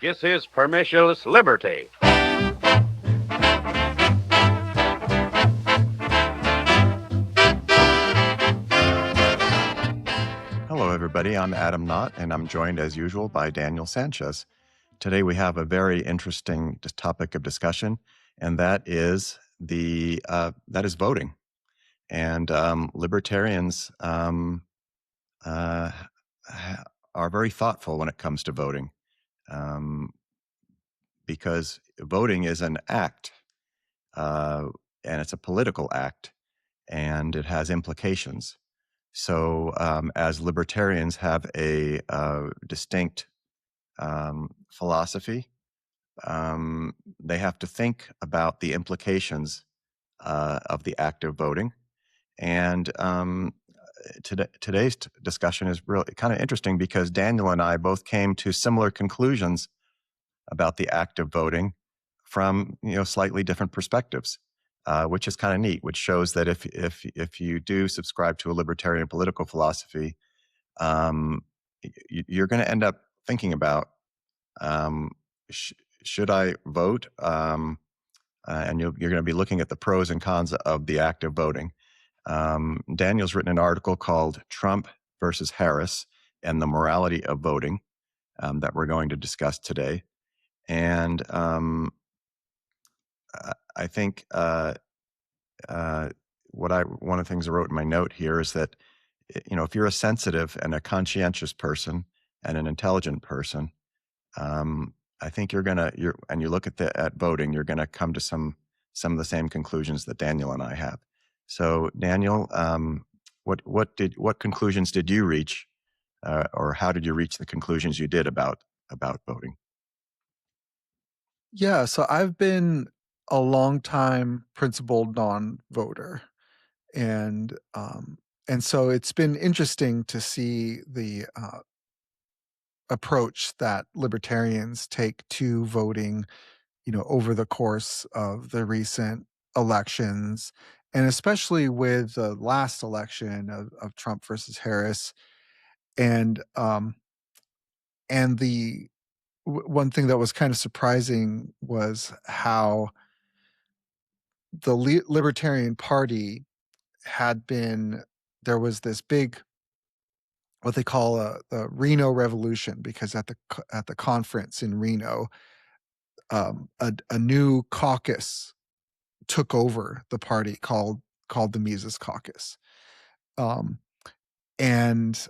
This is Permissionless Liberty. Hello, everybody. I'm Adam Knott, and I'm joined, as usual, by Daniel Sanchez. Today, we have a very interesting topic of discussion, and that is voting. And libertarians are very thoughtful when it comes to voting, because voting is an act, and it's a political act, and it has implications. So, as libertarians have a distinct philosophy, they have to think about the implications of the act of voting. And today's discussion is really kind of interesting because Daniel and I both came to similar conclusions about the act of voting from slightly different perspectives, which is kind of neat. Which shows that if you do subscribe to a libertarian political philosophy, you're going to end up thinking about should I vote, and you're going to be looking at the pros and cons of the act of voting. Daniel's written an article called Trump versus Harris and the Morality of Voting that we're going to discuss today. And I think one of the things I wrote in my note here is that, if you're a sensitive and a conscientious person and an intelligent person, I think and you look at voting, you're going to come to some of the same conclusions that Daniel and I have. So, Daniel, what conclusions did you reach, or how did you reach the conclusions you did about voting? Yeah, so I've been a long-time principled non-voter, and so it's been interesting to see the approach that libertarians take to voting, over the course of the recent elections, and especially with the last election of Trump versus Harris, and the one thing that was kind of surprising was how the Libertarian Party there was this big, what they call the Reno Revolution, because at the conference in Reno, a new caucus took over the party called the Mises Caucus, and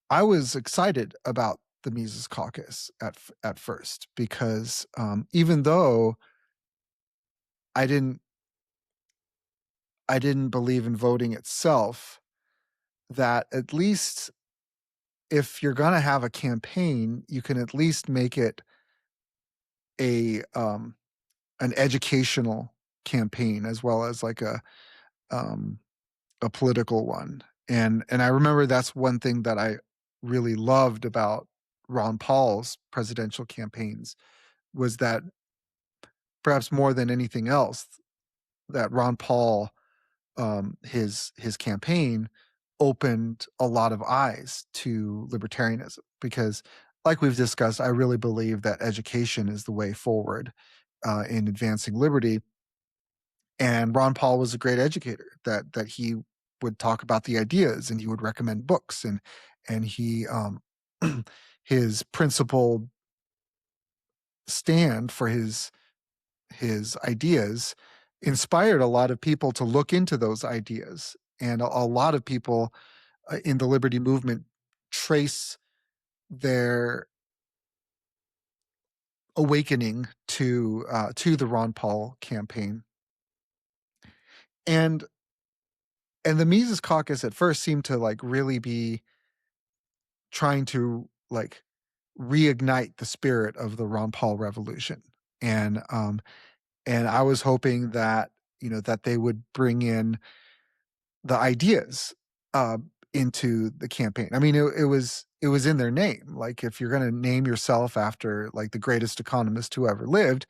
I was excited about the Mises Caucus at first because even though I didn't believe in voting itself, that at least if you're going to have a campaign, you can at least make it an educational campaign as well as like a political one. And I remember that's one thing that I really loved about Ron Paul's presidential campaigns, was that perhaps more than anything else, that Ron Paul, his campaign opened a lot of eyes to libertarianism, because, like we've discussed, I really believe that education is the way forward in advancing liberty. And Ron Paul was a great educator, that he would talk about the ideas and he would recommend books, and he his principled stand for his ideas inspired a lot of people to look into those ideas. And a lot of people in the liberty movement trace their awakening to the Ron Paul campaign. And the Mises Caucus at first seemed to like really be trying to like reignite the spirit of the Ron Paul revolution. And I was hoping that, that they would bring in the ideas into the campaign. I mean, it was in their name. Like, if you're going to name yourself after like the greatest economist who ever lived,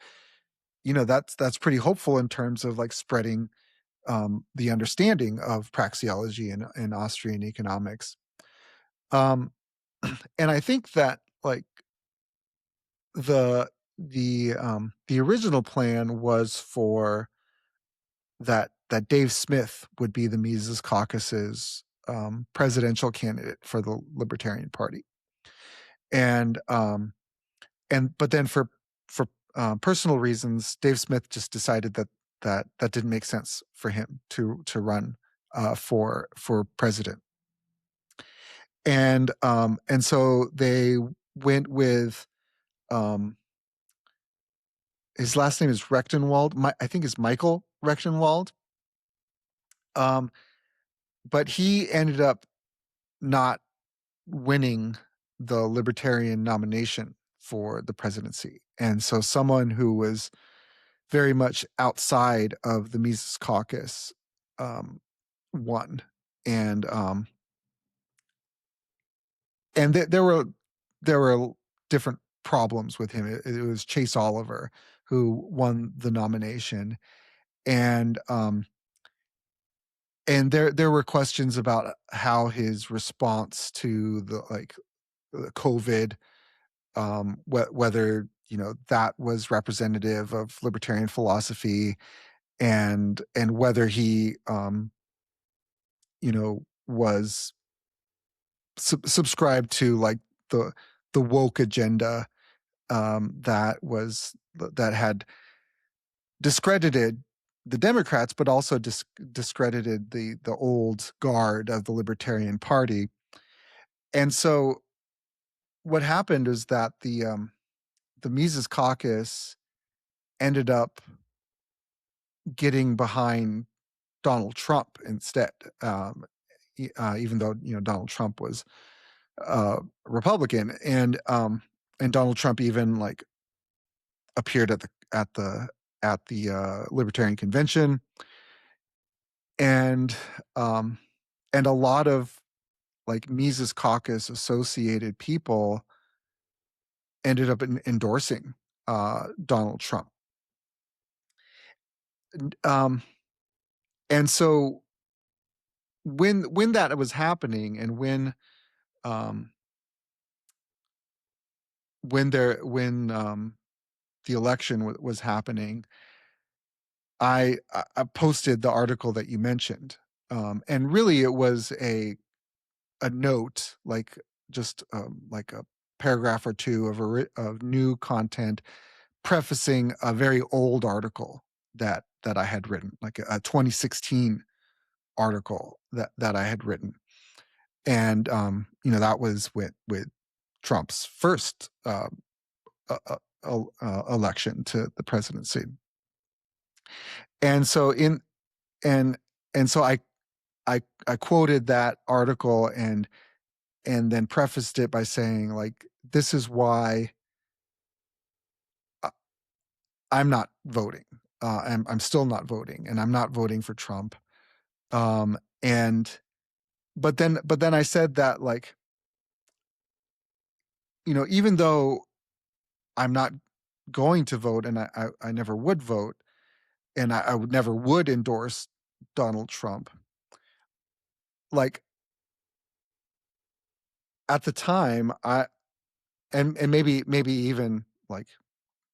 that's pretty hopeful in terms of like spreading the understanding of praxeology and Austrian economics. And I think that like the the original plan was for that Dave Smith would be the Mises Caucus's presidential candidate for the Libertarian Party, and but then for personal reasons, Dave Smith just decided that didn't make sense for him to run for president, and so they went with his last name is Rechtenwald. I think it's Michael Rechtenwald. But he ended up not winning the Libertarian nomination for the presidency. And so someone who was very much outside of the Mises Caucus won. And there were different problems with him. It was Chase Oliver who won the nomination. And there were questions about how his response to the COVID, whether that was representative of libertarian philosophy, and whether he was subscribed to like the woke agenda that had discredited the Democrats, but also discredited the old guard of the Libertarian Party. And so what happened is that the Mises Caucus ended up getting behind Donald Trump instead, even though Donald Trump was Republican, and Donald Trump even like appeared at the Libertarian convention, and a lot of like Mises Caucus associated people ended up endorsing Donald Trump. And so when that was happening, and when the election was happening, I posted the article that you mentioned, and really it was a note, like just like a paragraph or two of new content, prefacing a very old article that I had written, like a 2016 article that I had written, and that was with Trump's first election to the presidency. And so so I quoted that article and then prefaced it by saying, like, this is why I'm not voting. I'm still not voting, and I'm not voting for Trump. But then I said that, like, even though I'm not going to vote, and I never would vote, and I would never endorse Donald Trump, like, at the time, and maybe even like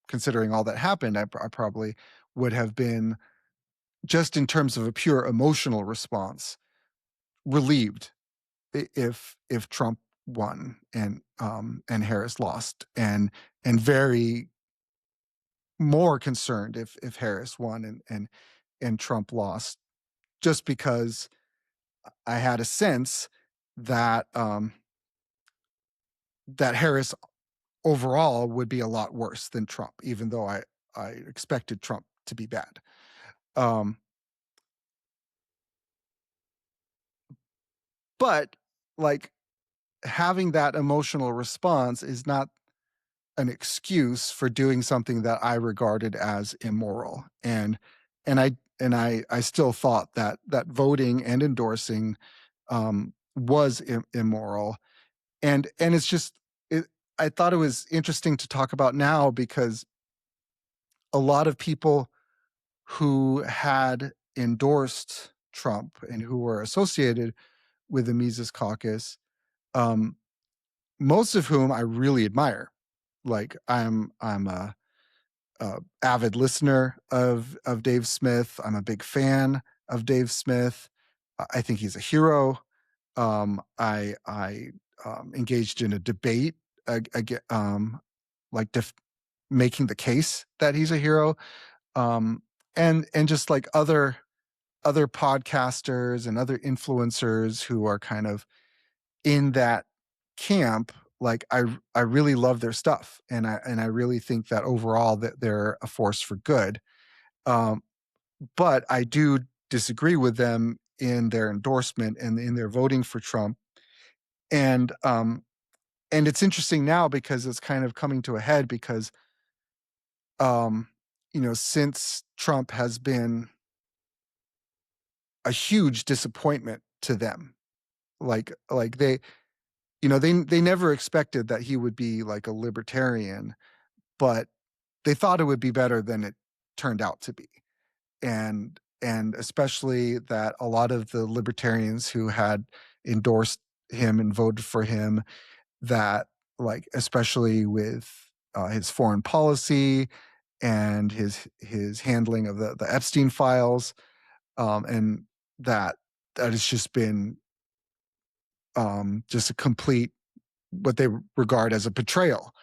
considering all that happened, I probably would have been, just in terms of a pure emotional response, relieved if Trump won and Harris lost, and very more concerned if Harris won and Trump lost, just because I had a sense that that Harris overall would be a lot worse than Trump, even though I expected Trump to be bad. But like, having that emotional response is not an excuse for doing something that I regarded as immoral. And I still thought that voting and endorsing was immoral. And it's just, I thought it was interesting to talk about now, because a lot of people who had endorsed Trump and who were associated with the Mises Caucus, most of whom I really admire. like I'm a avid listener of Dave Smith. I'm a big fan of Dave Smith. I think he's a hero. I engaged in a debate like making the case that he's a hero. And just like other podcasters and other influencers who are kind of in that camp, like I really love their stuff, and I really think that overall that they're a force for good. But I do disagree with them in their endorsement and in their voting for Trump. And it's interesting now because it's kind of coming to a head because since Trump has been a huge disappointment to them. Like they they never expected that he would be like a libertarian, but they thought it would be better than it turned out to be. And especially that a lot of the libertarians who had endorsed him and voted for him, that like especially with his foreign policy and his handling of the Epstein files, and that has just been just a complete what they regard as a betrayal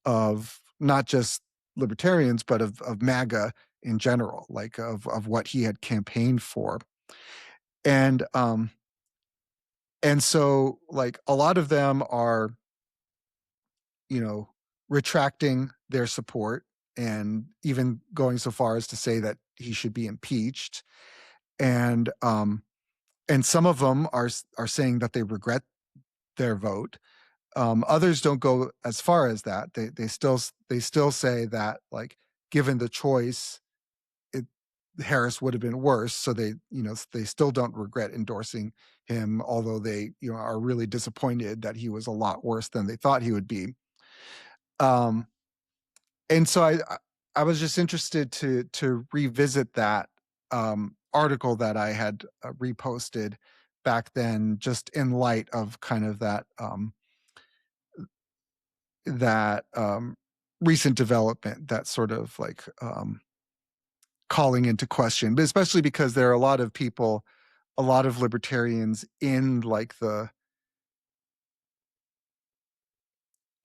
of not just libertarians but of MAGA in general, like of what he had campaigned for. And so like a lot of them are retracting their support and even going so far as to say that he should be impeached. And some of them are saying that they regret their vote. Others don't go as far as that. They still say that, like, given the choice, Harris would have been worse. So they still don't regret endorsing him, although they are really disappointed that he was a lot worse than they thought he would be. And so I was just interested to revisit that article that I had reposted back then, just in light of kind of that recent development, that sort of like calling into question, but especially because there are a lot of people, a lot of libertarians in like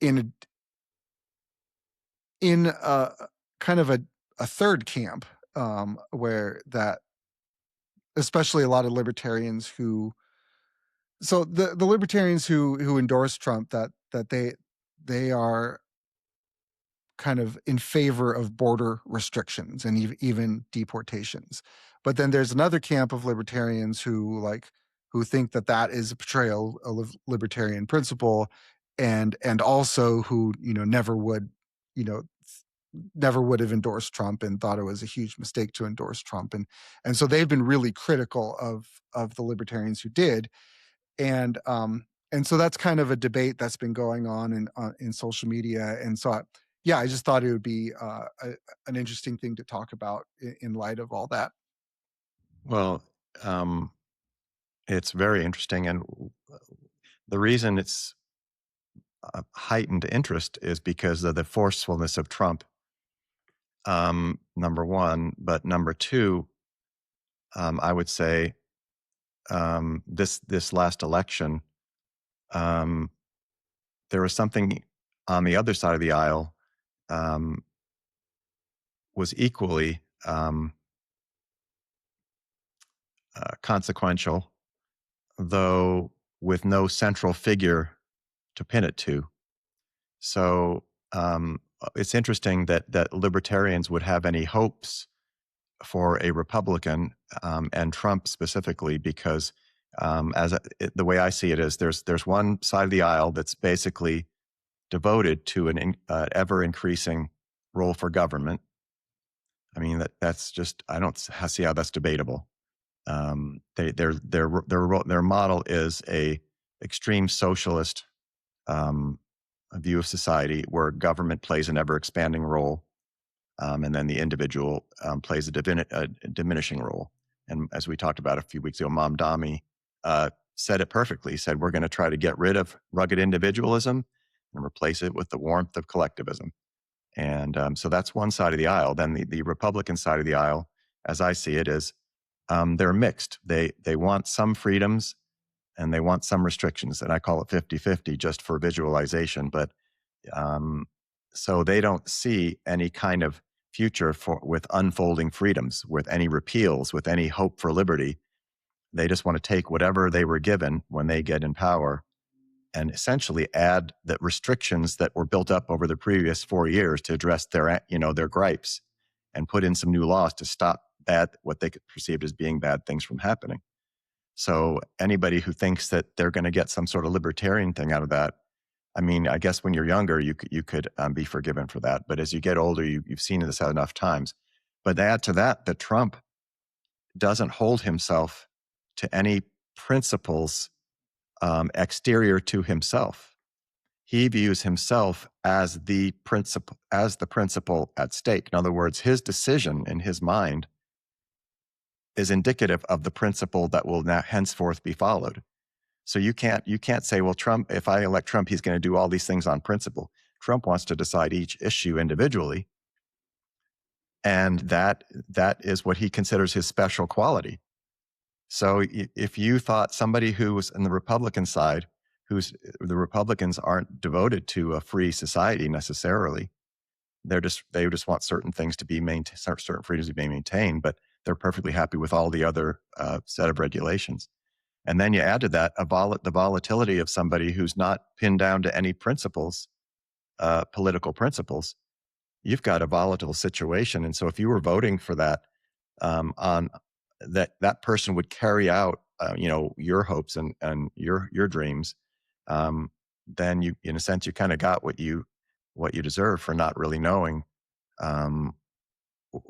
in kind of a third camp, where that especially a lot of libertarians who, so the libertarians who endorse Trump, that they are kind of in favor of border restrictions and even deportations. But then there's another camp of libertarians who think that is a betrayal of libertarian principle, and also who never would have endorsed Trump and thought it was a huge mistake to endorse Trump. And so they've been really critical of the libertarians who did. And so that's kind of a debate that's been going on in social media. And so I just thought it would be an interesting thing to talk about in light of all that. Well, it's very interesting. And the reason it's heightened interest is because of the forcefulness of Trump, number one. But number two, I would say this last election, there was something on the other side of the aisle was equally consequential, though with no central figure to pin it to. So it's interesting that libertarians would have any hopes for a Republican, and Trump specifically, because the way I see it is there's one side of the aisle that's basically devoted to an ever increasing role for government. I mean, that's just, I don't see how that's debatable. Their model is a extreme socialist view of society where government plays an ever expanding role, and then the individual plays a diminishing role. And as we talked about a few weeks ago, Mom Dami said it perfectly. He said, we're going to try to get rid of rugged individualism and replace it with the warmth of collectivism. And so that's one side of the aisle. Then the Republican side of the aisle, as I see it, is they're mixed. They want some freedoms and they want some restrictions. And I call it 50-50 just for visualization. But so they don't see any kind of future with unfolding freedoms, with any repeals, with any hope for liberty. They just want to take whatever they were given when they get in power and essentially add the restrictions that were built up over the previous 4 years to address their gripes, and put in some new laws to stop what they perceived as being bad things from happening. So anybody who thinks that they're going to get some sort of libertarian thing out of that, I mean, I guess when you're younger, you could be forgiven for that. But as you get older, you've seen this enough times. But add to that Trump doesn't hold himself to any principles exterior to himself. He views himself as the principle at stake. In other words, his decision in his mind is indicative of the principle that will now henceforth be followed. So you can't say, well, Trump, if I elect Trump, he's going to do all these things on principle. Trump wants to decide each issue individually, and that is what he considers his special quality. So if you thought somebody who was in the Republican side, the Republicans aren't devoted to a free society necessarily. They just want certain things to be maintained, certain freedoms to be maintained, but they're perfectly happy with all the other set of regulations. And then you add to that the volatility of somebody who's not pinned down to any principles, political principles. You've got a volatile situation, and so if you were voting for that, that person would carry out your hopes and your dreams, then you, in a sense, you kind of got what you deserve for not really knowing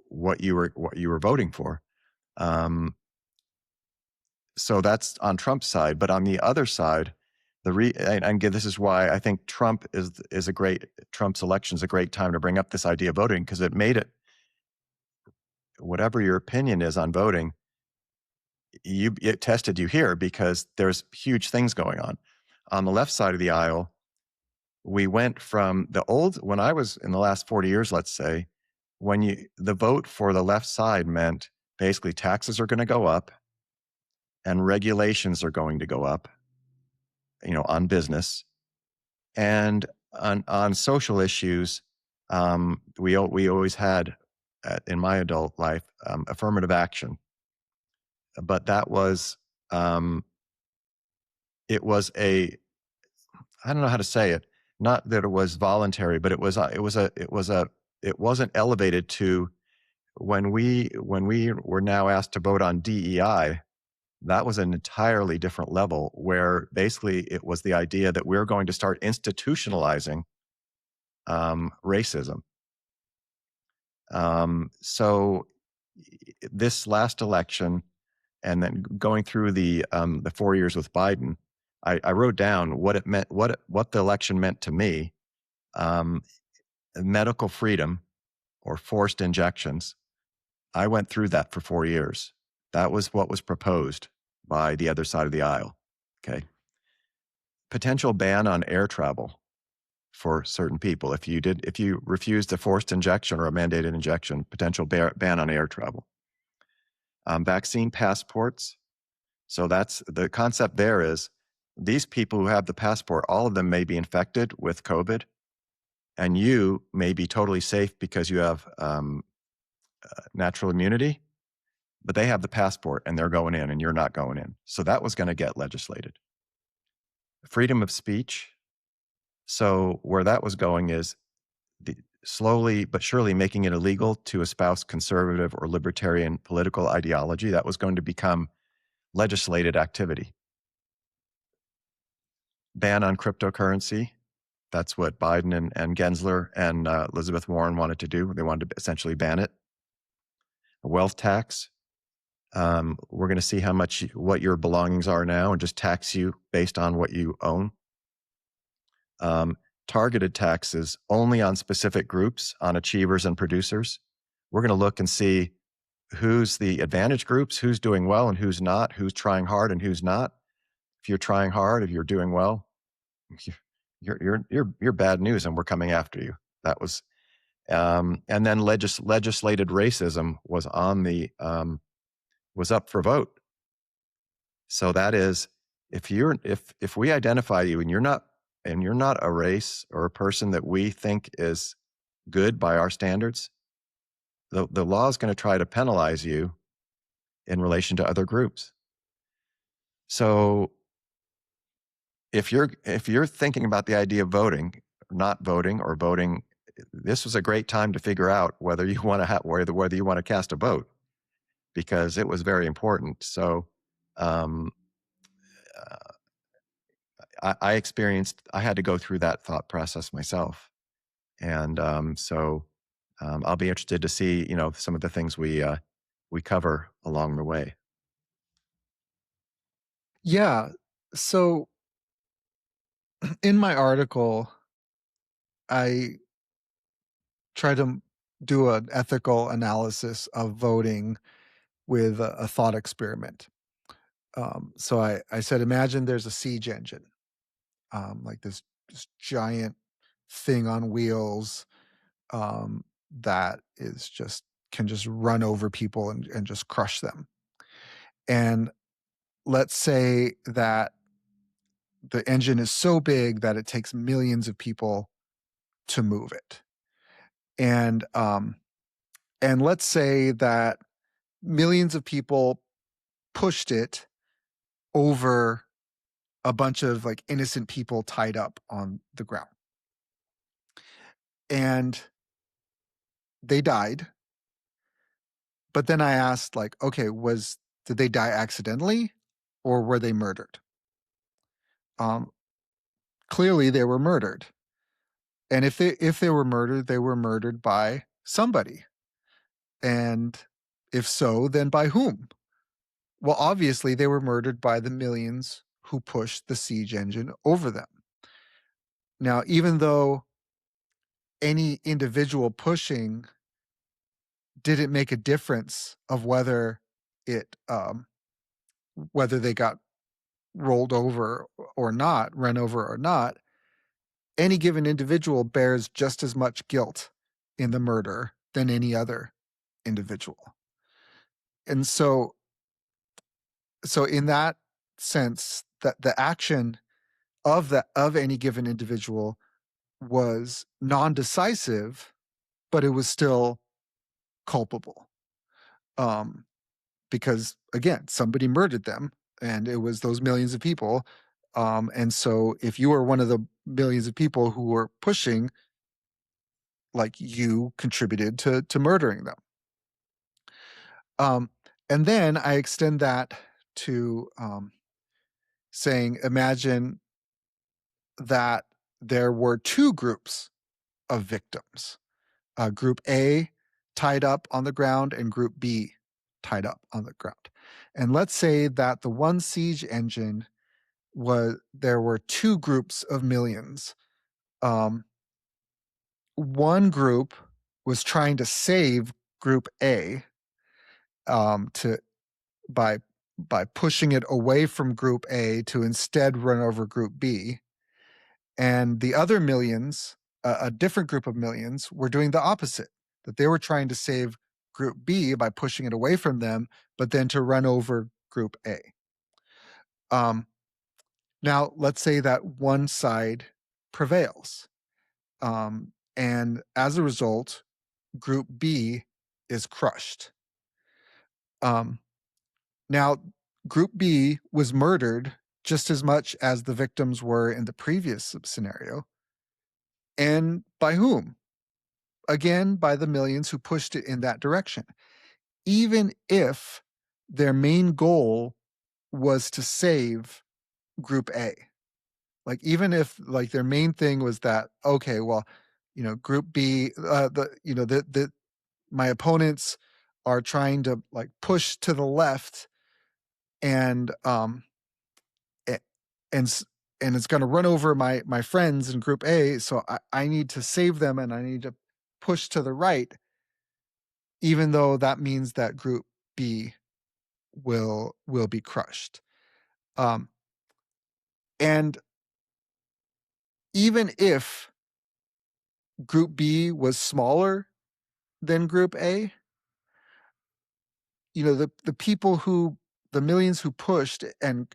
what you were voting for. So that's on Trump's side. But on the other side, this is why I think Trump's election is a great time to bring up this idea of voting, because it made it, whatever your opinion is on voting, it tested you here, because there's huge things going on. On the left side of the aisle, we went from when I was in the last 40 years, let's say, the vote for the left side meant basically taxes are going to go up and regulations are going to go up, on business, and on social issues. We always had, in my adult life, affirmative action, but that was it was I don't know how to say it. Not that it was voluntary, but it wasn't elevated to when we were now asked to vote on DEI. That was an entirely different level, where basically it was the idea that we're going to start institutionalizing racism. So this last election, and then going through the 4 years with Biden, I wrote down what it meant, what the election meant to me. Medical freedom or forced injections. I went through that for 4 years. That was what was proposed by the other side of the aisle. Okay. Potential ban on air travel for certain people. If you refused a forced injection or a mandated injection, potential ban on air travel. Vaccine passports. So that's the concept there is, these people who have the passport, all of them may be infected with COVID, and you may be totally safe because you have natural immunity, but they have the passport and they're going in and you're not going in. So that was going to get legislated. Freedom of speech. So where that was going is slowly but surely making it illegal to espouse conservative or libertarian political ideology. That was going to become legislated activity. Ban on cryptocurrency. That's what Biden and Gensler and Elizabeth Warren wanted to do. They wanted to essentially ban it. A wealth tax. We're going to see what your belongings are now and just tax you based on what you own. Targeted taxes only on specific groups, on achievers and producers. We're going to look and see who's the advantage groups, who's doing well and who's not, who's trying hard and who's not. If you're trying hard, if you're doing well, you're bad news, and we're coming after you. That was, and then legislated racism was on the was up for vote. So that is, if we identify you and you're not a race or a person that we think is good by our standards, the law is going to try to penalize you in relation to other groups. So if you're thinking about the idea of voting, not voting, or voting, this was a great time to figure out whether you want to whether you want to cast a vote, because it was very important. So I had to go through that thought process myself, and so I'll be interested to see some of the things we cover along the way. Yeah. So in my article, I try to do an ethical analysis of voting with a thought experiment. So I said, imagine there's a siege engine, like this giant thing on wheels that can just run over people and just crush them. And let's say that the engine is so big that it takes millions of people to move it. And let's say that millions of people pushed it over a bunch of like innocent people tied up on the ground. And they died. But then I asked, like, okay, did they die accidentally or were they murdered? Clearly they were murdered. And if they were murdered, they were murdered by somebody. And if so, then by whom? Well, obviously they were murdered by the millions who pushed the siege engine over them. Now, even though any individual pushing didn't make a difference of whether they got rolled over or not, run over or not, any given individual bears just as much guilt in the murder than any other individual. And so in that sense, that the action of any given individual was non-decisive, but it was still culpable. Because again, somebody murdered them, and it was those millions of people. And so if you were one of the millions of people who were pushing, like, you contributed to murdering them. And then I extend that to saying, imagine that there were two groups of victims, group A tied up on the ground and group B tied up on the ground. And let's say that the one siege engine there were two groups of millions. One group was trying to save group A by pushing it away from group A to instead run over group B. And the other millions, a different group of millions, were doing the opposite, that they were trying to save group B by pushing it away from them, but then to run over group A. Now, let's say that one side prevails. And as a result, group B is crushed. Now, group B was murdered just as much as the victims were in the previous scenario. And by whom? Again, by the millions who pushed it in that direction. Even if their main goal was to save group A. Like, even if like their main thing was that, okay, well, group B, my opponents are trying to like push to the left, and it's going to run over my friends in group A, so I need to save them and I need to push to the right, even though that means that group B will be crushed. And even if Group B was smaller than Group A, you know, the people who, the millions who pushed and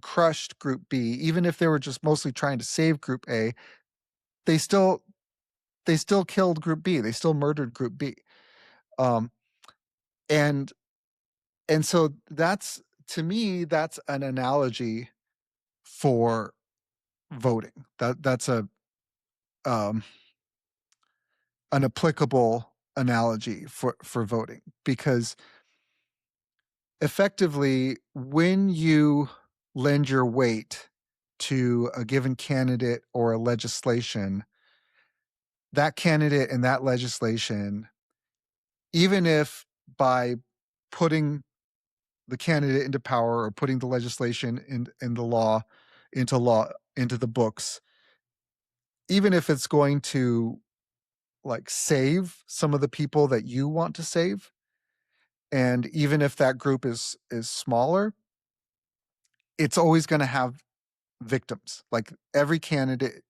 crushed Group B, even if they were just mostly trying to save Group A, they still killed Group B. They still murdered Group B. And so that's, to me, that's an analogy for voting. That's a an applicable analogy for voting, because effectively, when you lend your weight to a given candidate or a legislation, that candidate and that legislation, even if by putting the candidate into power or putting the legislation in the law into the books, even if it's going to like save some of the people that you want to save, and even if that group is smaller, it's always going to have victims. Like every candidate,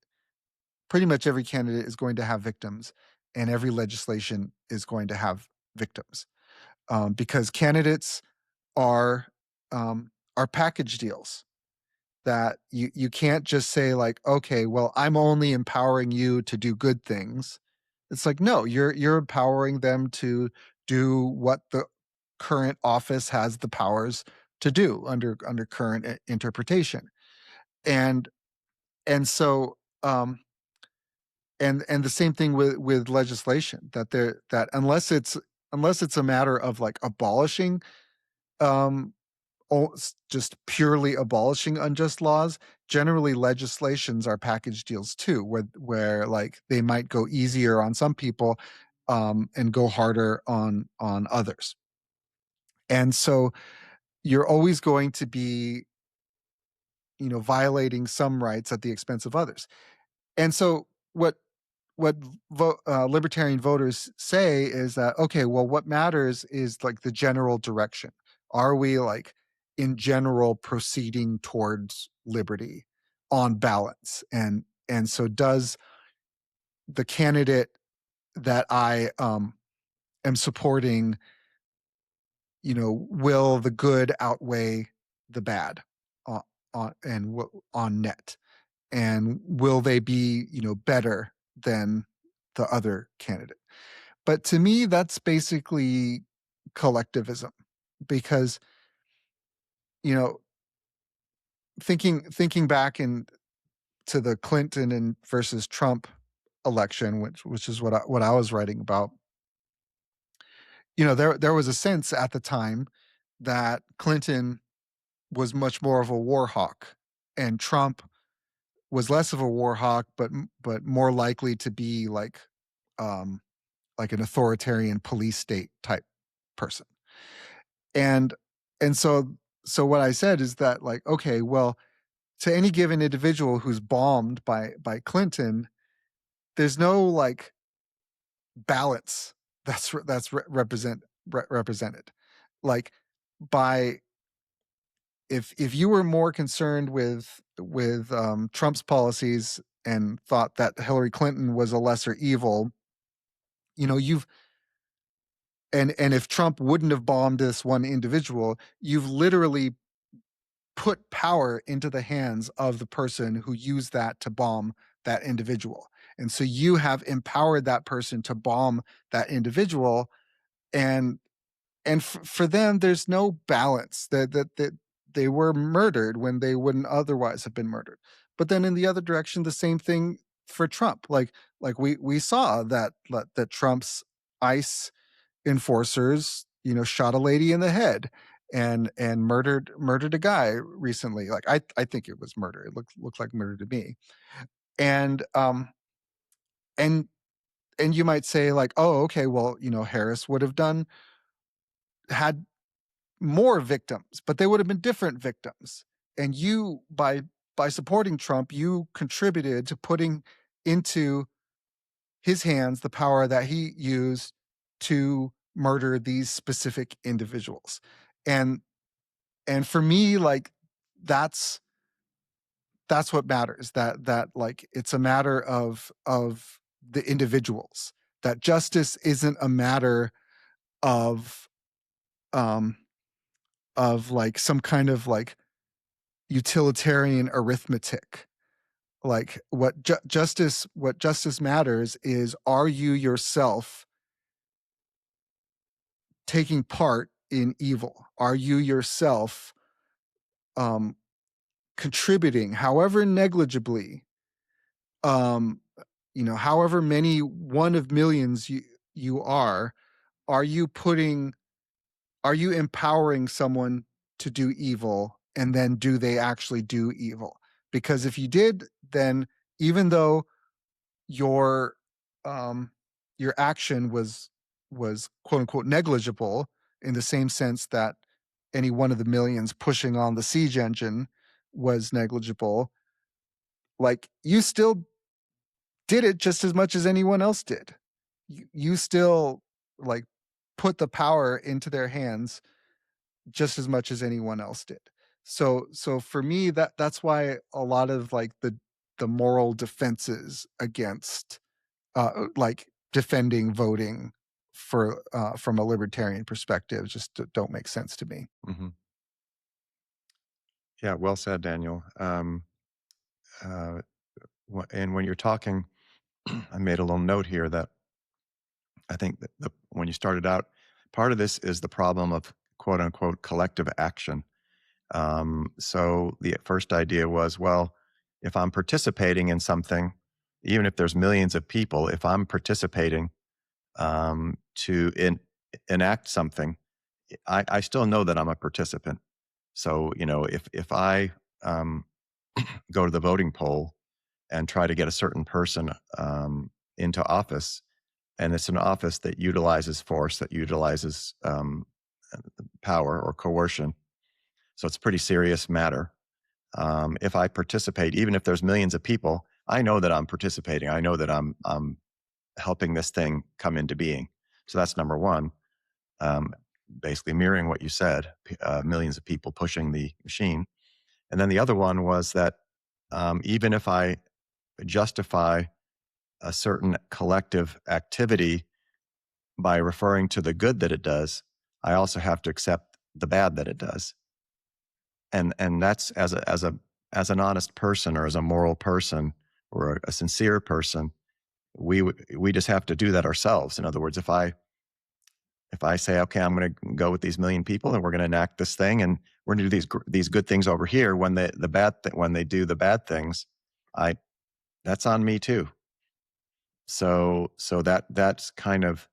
pretty much every candidate is going to have victims, and every legislation is going to have victims, because candidates are package deals that you can't just say like, okay, well, I'm only empowering you to do good things. It's like, no, you're empowering them to do what the current office has the powers to do under current interpretation. And so and the same thing with legislation, that unless it's a matter of like abolishing just purely abolishing unjust laws, generally legislations are package deals too, where like they might go easier on some people and go harder on others. And so you're always going to be, you know, violating some rights at the expense of others. And so what libertarian voters say is that, okay, well, what matters is like the general direction. Are we like in general proceeding towards liberty on balance? And so does the candidate that I am supporting, you know, will the good outweigh the bad on net? And will they be, you know, better than the other candidate? But to me, that's basically collectivism, because, you know, thinking back to the Clinton and versus Trump election, which is what I was writing about. You know, there was a sense at the time that Clinton was much more of a war hawk, and Trump was less of a war hawk, but more likely to be like an authoritarian police state type person. And so what I said is that, like, okay, well, to any given individual who's bombed by Clinton, there's no like balance that's represented. Like, by if you were more concerned with Trump's policies and thought that Hillary Clinton was a lesser evil, you know, and if Trump wouldn't have bombed this one individual, you've literally put power into the hands of the person who used that to bomb that individual. And so you have empowered that person to bomb that individual. And for them, there's no balance, that they were murdered when they wouldn't otherwise have been murdered. But then in the other direction, the same thing for Trump. Like we saw that Trump's ICE enforcers, you know, shot a lady in the head and murdered a guy recently. Like I think it was murder. It looked like murder to me. And and you might say like, oh, okay, well, you know, Harris would have had more victims, but they would have been different victims. And you, by supporting Trump, you contributed to putting into his hands the power that he used to murder these specific individuals. And for me, like, that's that's what matters. That like it's a matter of the individuals. That justice isn't a matter of like some kind of like utilitarian arithmetic. Like what justice matters is, are you yourself taking part in evil? Are you yourself contributing, however negligibly, however many one of millions you are you empowering someone to do evil, and then do they actually do evil? Because if you did, then even though your action was quote unquote negligible, in the same sense that any one of the millions pushing on the siege engine was negligible, like you still did it just as much as anyone else did. You still like put the power into their hands just as much as anyone else did. So for me, that's why a lot of like the moral defenses against like defending voting for from a libertarian perspective just don't make sense to me. Mm-hmm. Yeah, well said, Daniel. And when you're talking, I made a little note here that I think that when you started out, part of this is the problem of quote unquote collective action. So the first idea was, well, if I'm participating in something, even if there's millions of people, if I'm participating to enact something, I still know that I'm a participant. So, if I go to the voting poll and try to get a certain person into office, and it's an office that utilizes force, that utilizes power or coercion, so it's a pretty serious matter. If I participate, even if there's millions of people, I know that I'm participating. I know that I'm helping this thing come into being. So that's number one. Basically mirroring what you said, millions of people pushing the machine. And then the other one was that even if I justify a certain collective activity by referring to the good that it does, I also have to accept the bad that it does. And that's as an honest person, or as a moral person, or a sincere person, we just have to do that ourselves. In other words, if I say, okay, I'm going to go with these million people and we're going to enact this thing, and we're going to do these good things over here, when when they do the bad things, that's on me too. So that's kind of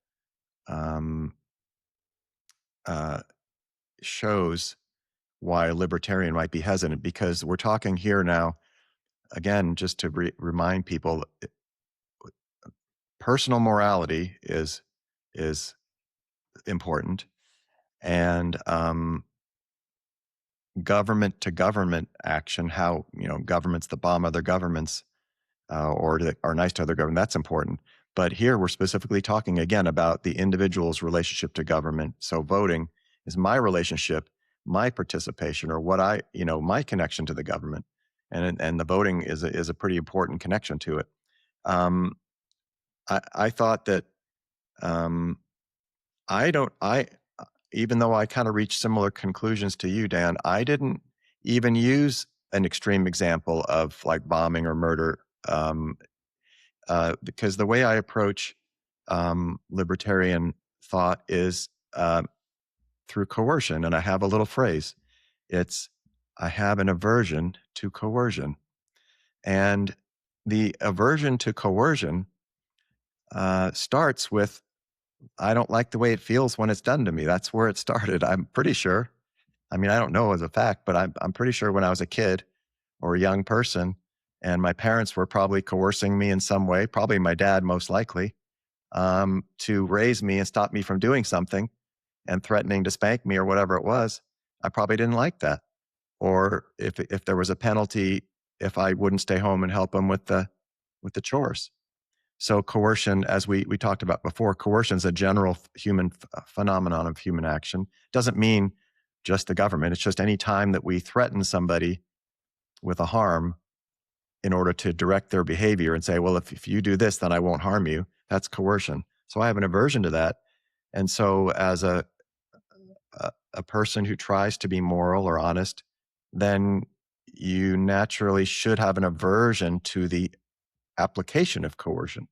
shows why a libertarian might be hesitant, because we're talking here now, again, just to remind people, personal morality is important, and government to government action, how governments that bomb other governments or that are nice to other government, that's important. But here we're specifically talking again about the individual's relationship to government. So voting is my relationship, my participation, or what my connection to the government, and the voting is a pretty important connection to it. I thought that even though I kind of reached similar conclusions to you, Dan, I didn't even use an extreme example of like bombing or murder, because the way I approach libertarian thought is through coercion. And I have a little phrase. I have an aversion to coercion. And the aversion to coercion starts with, I don't like the way it feels when it's done to me. That's where it started. I'm pretty sure. I mean, I don't know as a fact, but I'm pretty sure when I was a kid or a young person, and my parents were probably coercing me in some way, probably my dad most likely, to raise me and stop me from doing something, and threatening to spank me or whatever it was, I probably didn't like that. Or if there was a penalty, if I wouldn't stay home and help them with the chores. So coercion, as we talked about before, coercion is a general human phenomenon of human action. Doesn't mean just the government. It's just any time that we threaten somebody with a harm, in order to direct their behavior and say, well, if you do this, then I won't harm you. That's coercion. So I have an aversion to that. And so as a person who tries to be moral or honest, then you naturally should have an aversion to the application of coercion.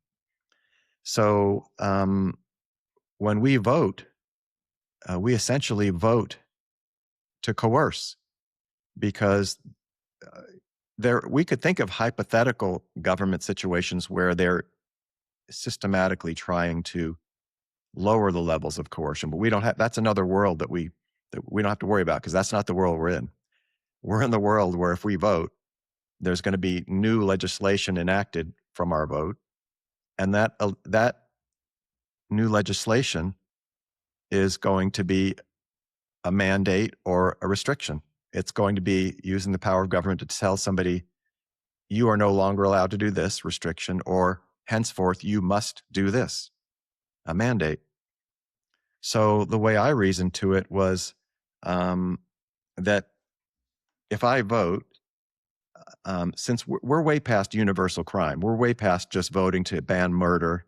So when we vote, we essentially vote to coerce, because we could think of hypothetical government situations where they're systematically trying to lower the levels of coercion, but we don't have. That's another world that we don't have to worry about, because that's not the world we're in. We're in the world where if we vote, there's going to be new legislation enacted from our vote, and that new legislation is going to be a mandate or a restriction. It's going to be using the power of government to tell somebody, you are no longer allowed to do this restriction, or henceforth you must do this, a mandate. So the way I reasoned to it was that if I vote, since we're way past universal crime, we're way past just voting to ban murder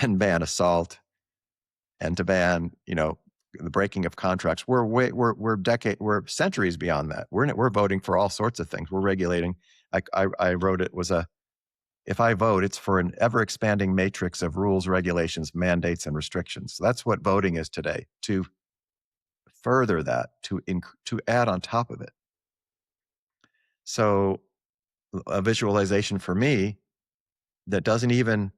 and ban assault and to ban, the breaking of contracts. We're centuries beyond that. We're voting for all sorts of things. We're regulating. I wrote it was if I vote, it's for an ever expanding matrix of rules, regulations, mandates, and restrictions. So that's what voting is today. To further that, to add on top of it. So a visualization for me that doesn't even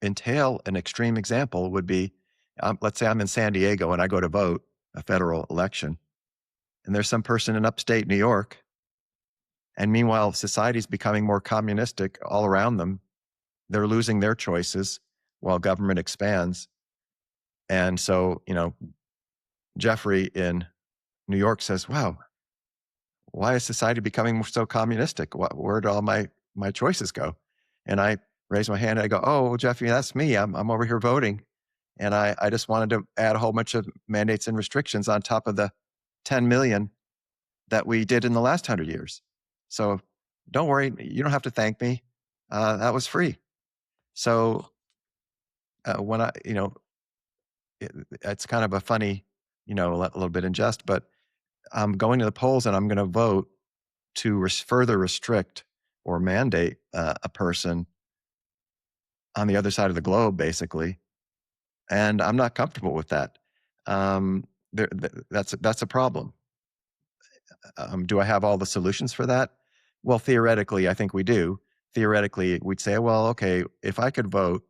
entail an extreme example would be, let's say I'm in San Diego and I go to vote a federal election, and there's some person in upstate New York, and meanwhile society's becoming more communistic all around them. They're losing their choices while government expands. And so, Jeffrey in New York says, wow, why is society becoming so communistic? Where do all my choices go? And I raise my hand and I go, oh, Jeffrey, that's me. I'm over here voting. And I just wanted to add a whole bunch of mandates and restrictions on top of the 10 million that we did in the last 100 years. So don't worry, you don't have to thank me. That was free. So when it's kind of a funny, a little bit in jest, but I'm going to the polls and I'm going to vote to further restrict or mandate a person on the other side of the globe, basically. And I'm not comfortable with that. That's a problem. Do I have all the solutions for that? Well, theoretically, I think we do. Theoretically, we'd say, well, okay, if I could vote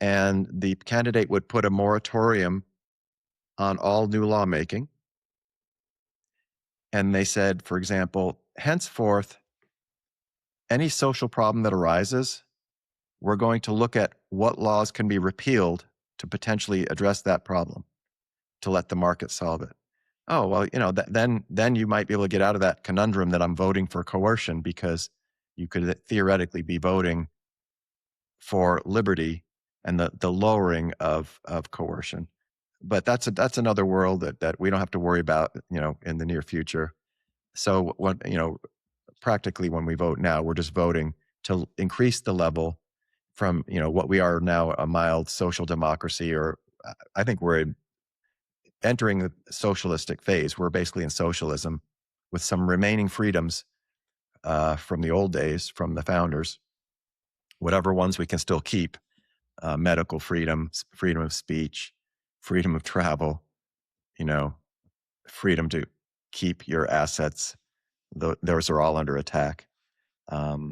and the candidate would put a moratorium on all new lawmaking, and they said, for example, henceforth, any social problem that arises, we're going to look at what laws can be repealed to potentially address that problem, to let the market solve it. Oh, well, then you might be able to get out of that conundrum that I'm voting for coercion, because you could theoretically be voting for liberty and the lowering of coercion. But that's another world that we don't have to worry about, in the near future. So practically when we vote now, we're just voting to increase the level from, what we are now, a mild social democracy, or I think we're entering the socialistic phase. We're basically in socialism with some remaining freedoms from the old days, from the founders, whatever ones we can still keep, medical freedom, freedom of speech, freedom of travel, freedom to keep your assets. Those are all under attack.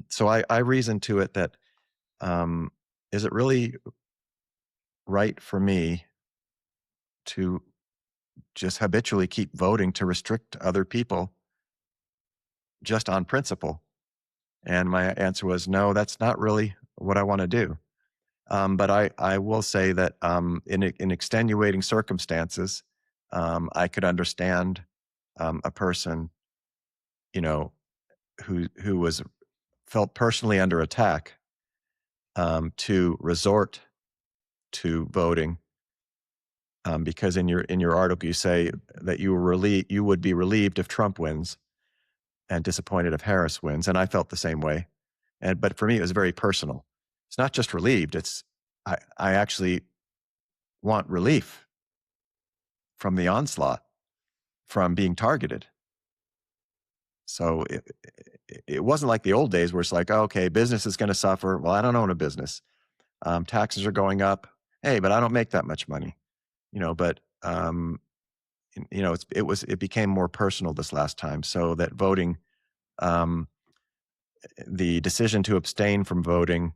So I reason to it that, is it really right for me to just habitually keep voting to restrict other people just on principle? And my answer was, no, that's not really what I want to do. But I will say that in extenuating circumstances, I could understand a person, who felt personally under attack, to resort to voting, because in your article you say that you would be relieved if Trump wins. and disappointed if Harris wins. And I felt the same way. But for me, it was very personal. It's not just relieved. I actually want relief from the onslaught, from being targeted. So it wasn't like the old days where it's like, oh, okay, business is going to suffer. Well, I don't own a business. Taxes are going up. Hey, but I don't make that much money. But it became more personal this last time. So that voting, the decision to abstain from voting,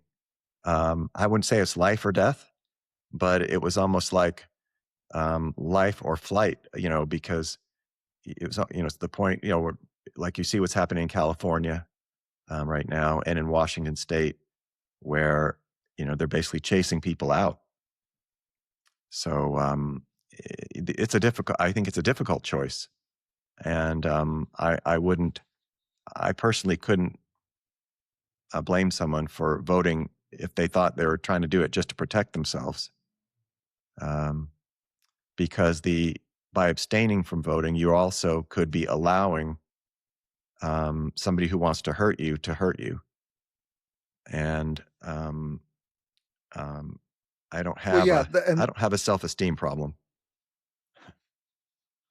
I wouldn't say it's life or death, but it was almost like life or flight. Because it was, it's the point. Like you see what's happening in California right now, and in Washington State, where they're basically chasing people out. So I think it's a difficult choice, and I personally couldn't blame someone for voting if they thought they were trying to do it just to protect themselves. Because by abstaining from voting, you also could be allowing somebody who wants to hurt you to hurt you. And I don't have I don't have a self-esteem problem.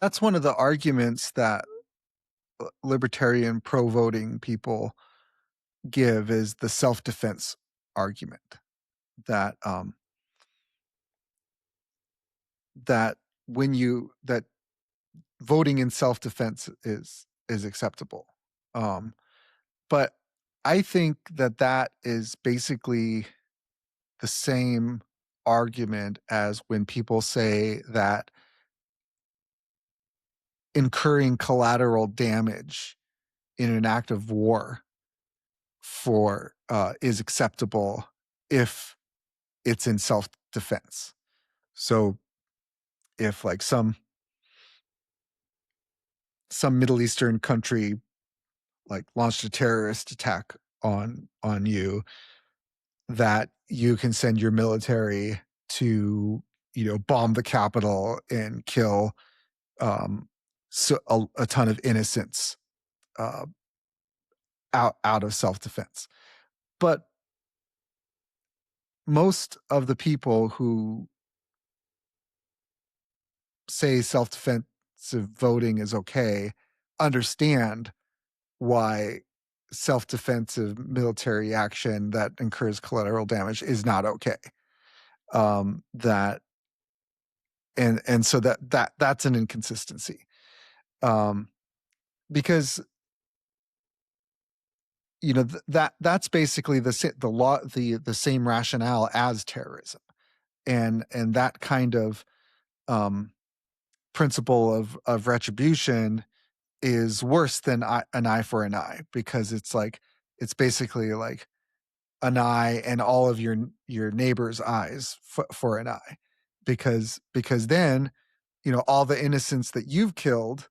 That's one of the arguments that libertarian pro-voting people give, is the self-defense argument, that that voting in self-defense is acceptable. But I think that is basically the same argument as when people say that incurring collateral damage in an act of war is acceptable if it's in self-defense. So if like some Middle Eastern country like launched a terrorist attack on you, that you can send your military to bomb the Capitol and kill a ton of innocents out of self-defense. But most of the people who say self-defensive voting is okay understand why self-defensive military action that incurs collateral damage is not okay. So that's an inconsistency, because that's basically the same rationale as terrorism, and that kind of principle of retribution is worse than an eye for an eye, because it's basically like an eye and all of your neighbor's eyes for an eye, because then all the innocents that you've killed,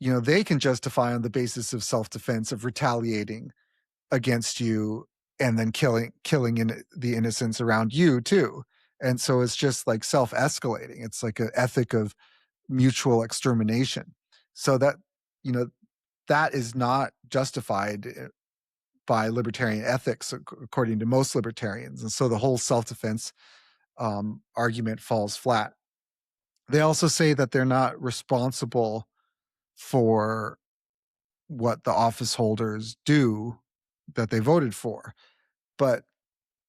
they can justify on the basis of self-defense of retaliating against you and then killing the innocents around you too. And so it's just like self-escalating. It's like an ethic of mutual extermination. So that that is not justified by libertarian ethics, according to most libertarians. And so the whole self-defense argument falls flat. They also say that they're not responsible for what the office holders do that they voted for. But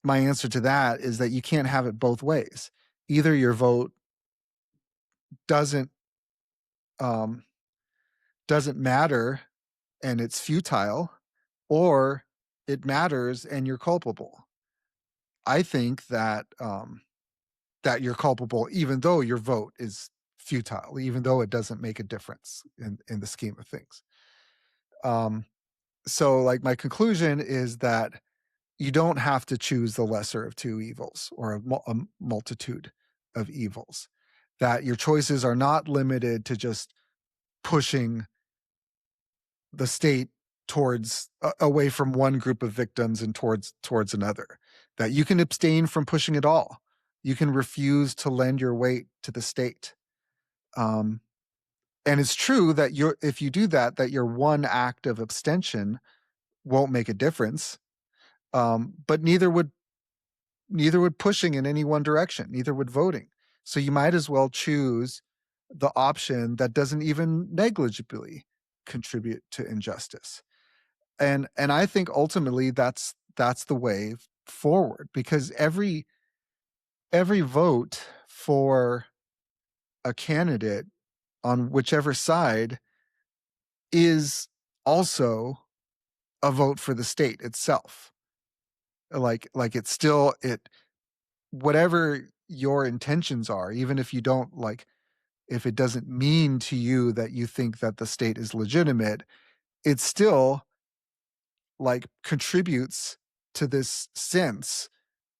my answer to that is that you can't have it both ways. Either your vote doesn't matter and it's futile, or it matters and you're culpable. I think that that you're culpable even though your vote is futile, even though it doesn't make a difference in the scheme of things. So like my conclusion is that you don't have to choose the lesser of two evils or a multitude of evils, that your choices are not limited to just pushing the state towards away from one group of victims and towards another, that you can abstain from pushing it all. You can refuse to lend your weight to the state. And it's true that if you do that, that your one act of abstention won't make a difference. But neither would pushing in any one direction, neither would voting. So you might as well choose the option that doesn't even negligibly contribute to injustice. And I think ultimately that's the way forward, because every vote for a candidate on whichever side is also a vote for the state itself. Like it's still whatever your intentions are, even if you don't like, if it doesn't mean to you that you think that the state is legitimate, it still like contributes to this sense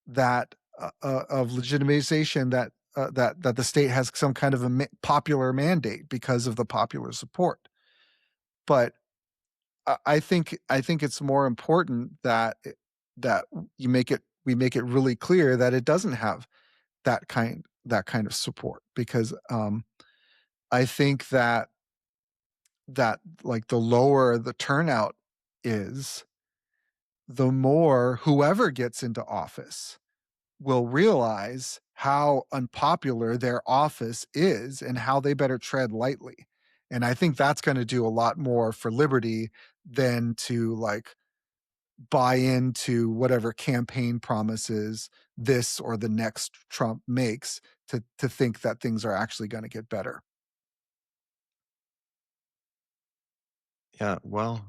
that of legitimization that that the state has some kind of a popular mandate because of the popular support. But I think it's more important that we make it really clear that it doesn't have that kind of support, because I think that like the lower the turnout is, the more whoever gets into office will realize how unpopular their office is and how they better tread lightly. And I think that's going to do a lot more for liberty than to like buy into whatever campaign promises this or the next Trump makes to think that things are actually going to get better. Yeah, well,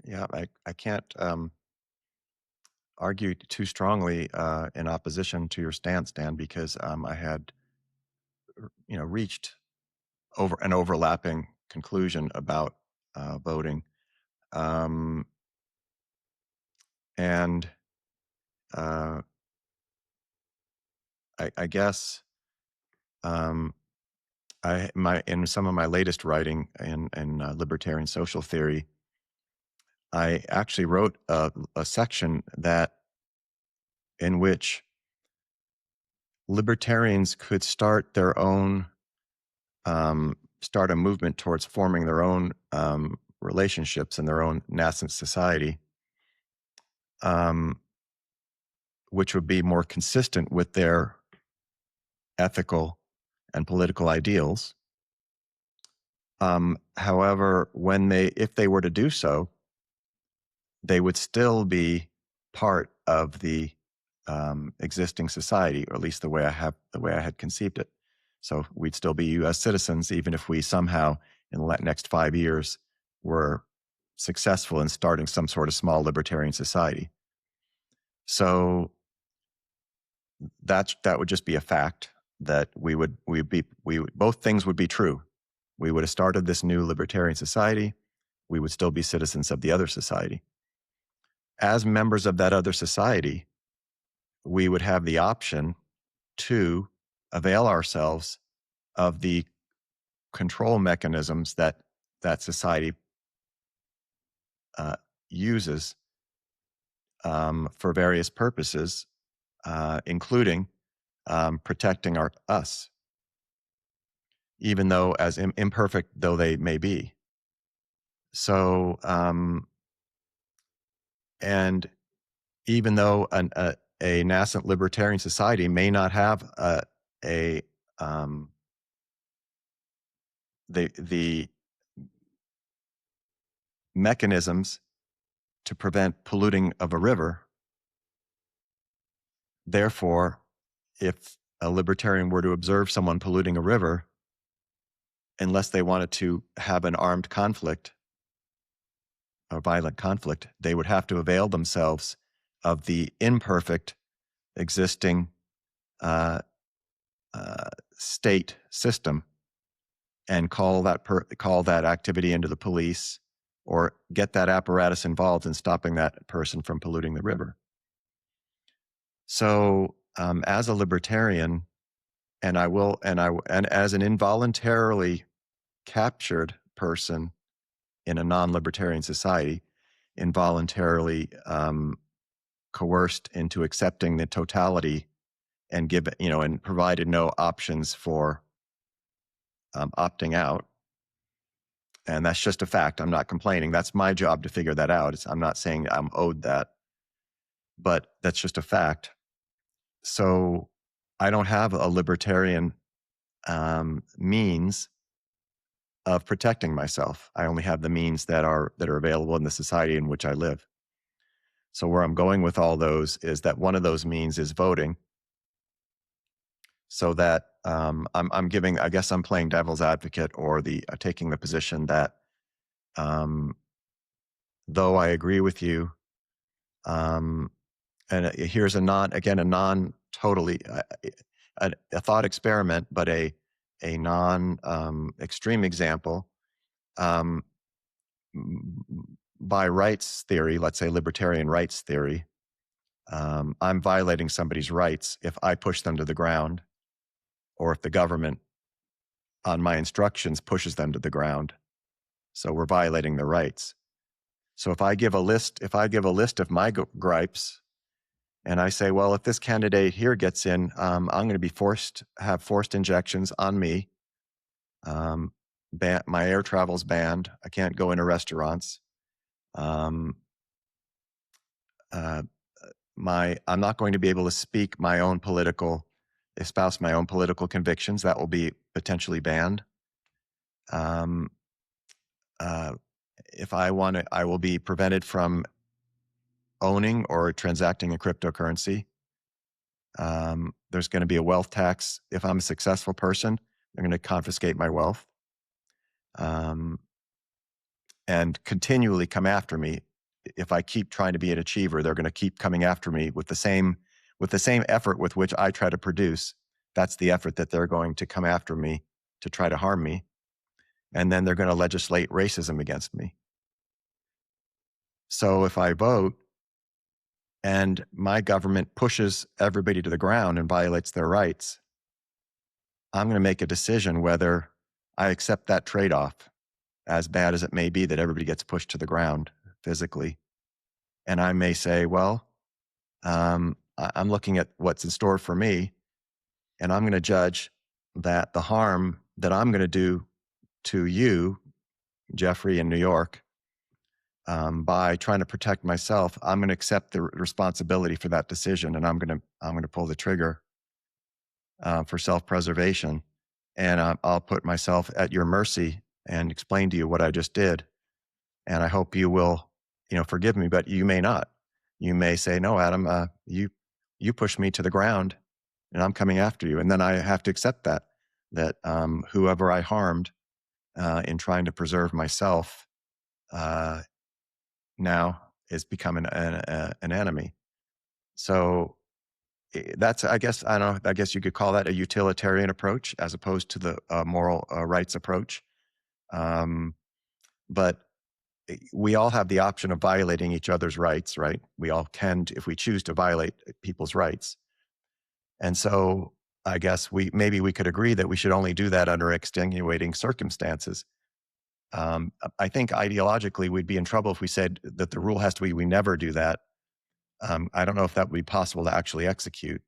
yeah, I can't argue too strongly in opposition to your stance, Dan, because I had, reached an overlapping conclusion about voting, and I guess in some of my latest writing in libertarian social theory, I actually wrote a section in which libertarians could start their own, start a movement towards forming their own relationships in their own nascent society, which would be more consistent with their ethical and political ideals. However, if they were to do so, they would still be part of the existing society, or at least the way I had conceived it. So we'd still be U.S. citizens, even if we somehow in the next 5 years were successful in starting some sort of small libertarian society. So that would just be a fact that both things would be true. We would have started this new libertarian society. We would still be citizens of the other society. As members of that other society, we would have the option to avail ourselves of the control mechanisms that society uses for various purposes, including protecting us, even though as imperfect though they may be. So, and even though a nascent libertarian society may not have the mechanisms to prevent polluting of a river, therefore, if a libertarian were to observe someone polluting a river, unless they wanted to have an armed conflict or violent conflict, they would have to avail themselves of the imperfect existing state system and call that activity into the police, or get that apparatus involved in stopping that person from polluting the river. So, as a libertarian, and as an involuntarily captured person in a non-libertarian society, involuntarily coerced into accepting the totality and and provided no options for opting out. And that's just a fact. I'm not complaining. That's my job to figure that out. I'm not saying I'm owed that, but that's just a fact. So I don't have a libertarian means of protecting myself. I only have the means that are available in the society in which I live. So where I'm going with all those is that one of those means is voting. So that I'm giving, I guess I'm playing devil's advocate, or taking the position that though I agree with you, and here's a non-totally a thought experiment, but a non-extreme example. By rights theory, let's say libertarian rights theory, I'm violating somebody's rights if I push them to the ground, or if the government on my instructions pushes them to the ground. So we're violating their rights. So if I give a list of my gripes, and I say, well, if this candidate here gets in, I'm going to be have forced injections on me. My air travel's banned. I can't go into restaurants. I'm not going to be able to espouse my own political convictions. That will be potentially banned. If I want to, I will be prevented from owning or transacting in cryptocurrency. There's going to be a wealth tax. If I'm a successful person, they're going to confiscate my wealth, and continually come after me. If I keep trying to be an achiever, they're going to keep coming after me with the same effort with which I try to produce. That's the effort that they're going to come after me to try to harm me. And then they're going to legislate racism against me. So if I vote and my government pushes everybody to the ground and violates their rights, I'm going to make a decision whether I accept that trade-off, as bad as it may be that everybody gets pushed to the ground physically. And I may say, well, I'm looking at what's in store for me, and I'm going to judge that the harm that I'm going to do to you, Jeffrey, in New York, by trying to protect myself, I'm going to accept the responsibility for that decision, and I'm going to pull the trigger for self-preservation, and I'll put myself at your mercy and explain to you what I just did. And I hope you will, forgive me, but you may not. You may say, no, Adam, you pushed me to the ground, and I'm coming after you. And then I have to accept that whoever I harmed in trying to preserve myself now is becoming an enemy. So that's, I guess you could call that a utilitarian approach as opposed to the moral rights approach. But we all have the option of violating each other's rights, right? We all can, if we choose to violate people's rights. And so I guess maybe we could agree that we should only do that under extenuating circumstances. I think ideologically we'd be in trouble if we said that the rule has to be we never do that. I don't know if that would be possible to actually execute.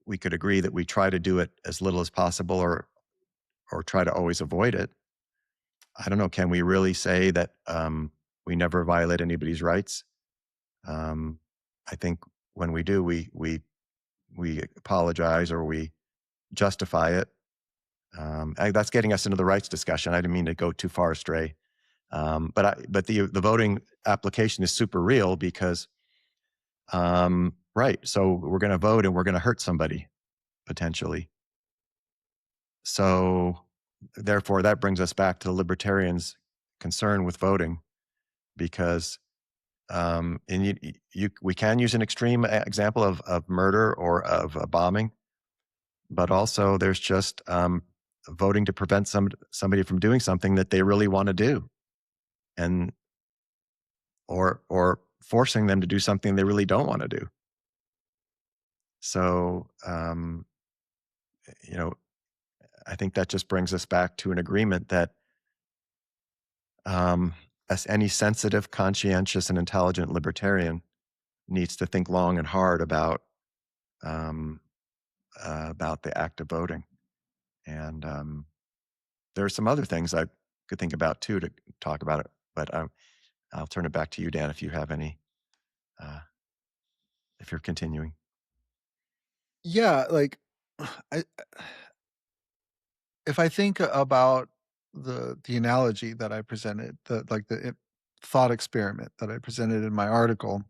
We could agree that we try to do it as little as possible, or try to always avoid it. I don't know. Can we really say that we never violate anybody's rights? I think when we do, we apologize or we justify it. That's getting us into the rights discussion. I didn't mean to go too far astray. But the voting application is super real because, right. So we're going to vote and we're going to hurt somebody potentially. So therefore that brings us back to the libertarians' concern with voting, because we can use an extreme example of murder or of bombing, but also there's just voting to prevent somebody from doing something that they really want to do, and or forcing them to do something they really don't want to do. So I think that just brings us back to an agreement that as any sensitive, conscientious, and intelligent libertarian needs to think long and hard about the act of voting. And there are some other things I could think about too to talk about it, but I'll turn it back to you, Dan, if you have any, uh, if you're continuing. Yeah, like I, if I think about the analogy that I presented, the thought experiment that I presented in my article,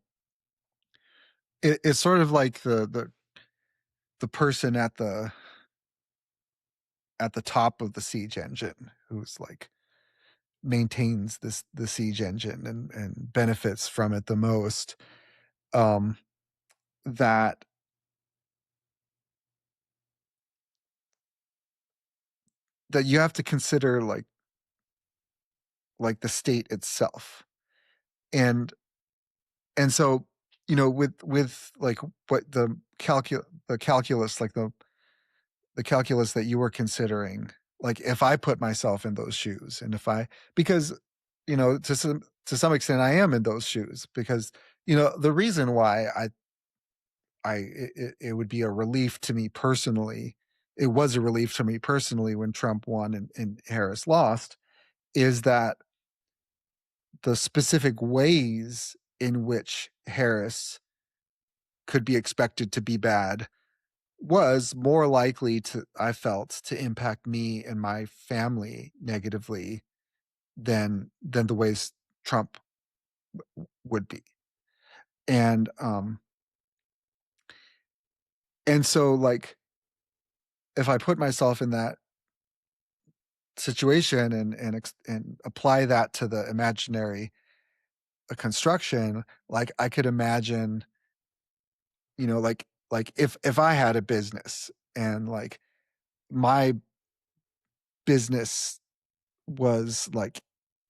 it's sort of like the person at the top of the siege engine who's like maintains the siege engine and benefits from it the most. Um, that that you have to consider like the state itself, and so with like what the calculus, like the calculus that you were considering, like if I put myself in those shoes, and if I, because to some extent I am in those shoes, because the reason why it would be a relief to me personally, it was a relief to me personally when Trump won and Harris lost, is that the specific ways in which Harris could be expected to be bad was more likely to, I felt, to impact me and my family negatively than the ways Trump would be. And so, like, if I put myself in that situation and apply that to the imaginary construction, like I could imagine, like if I had a business and like my business was like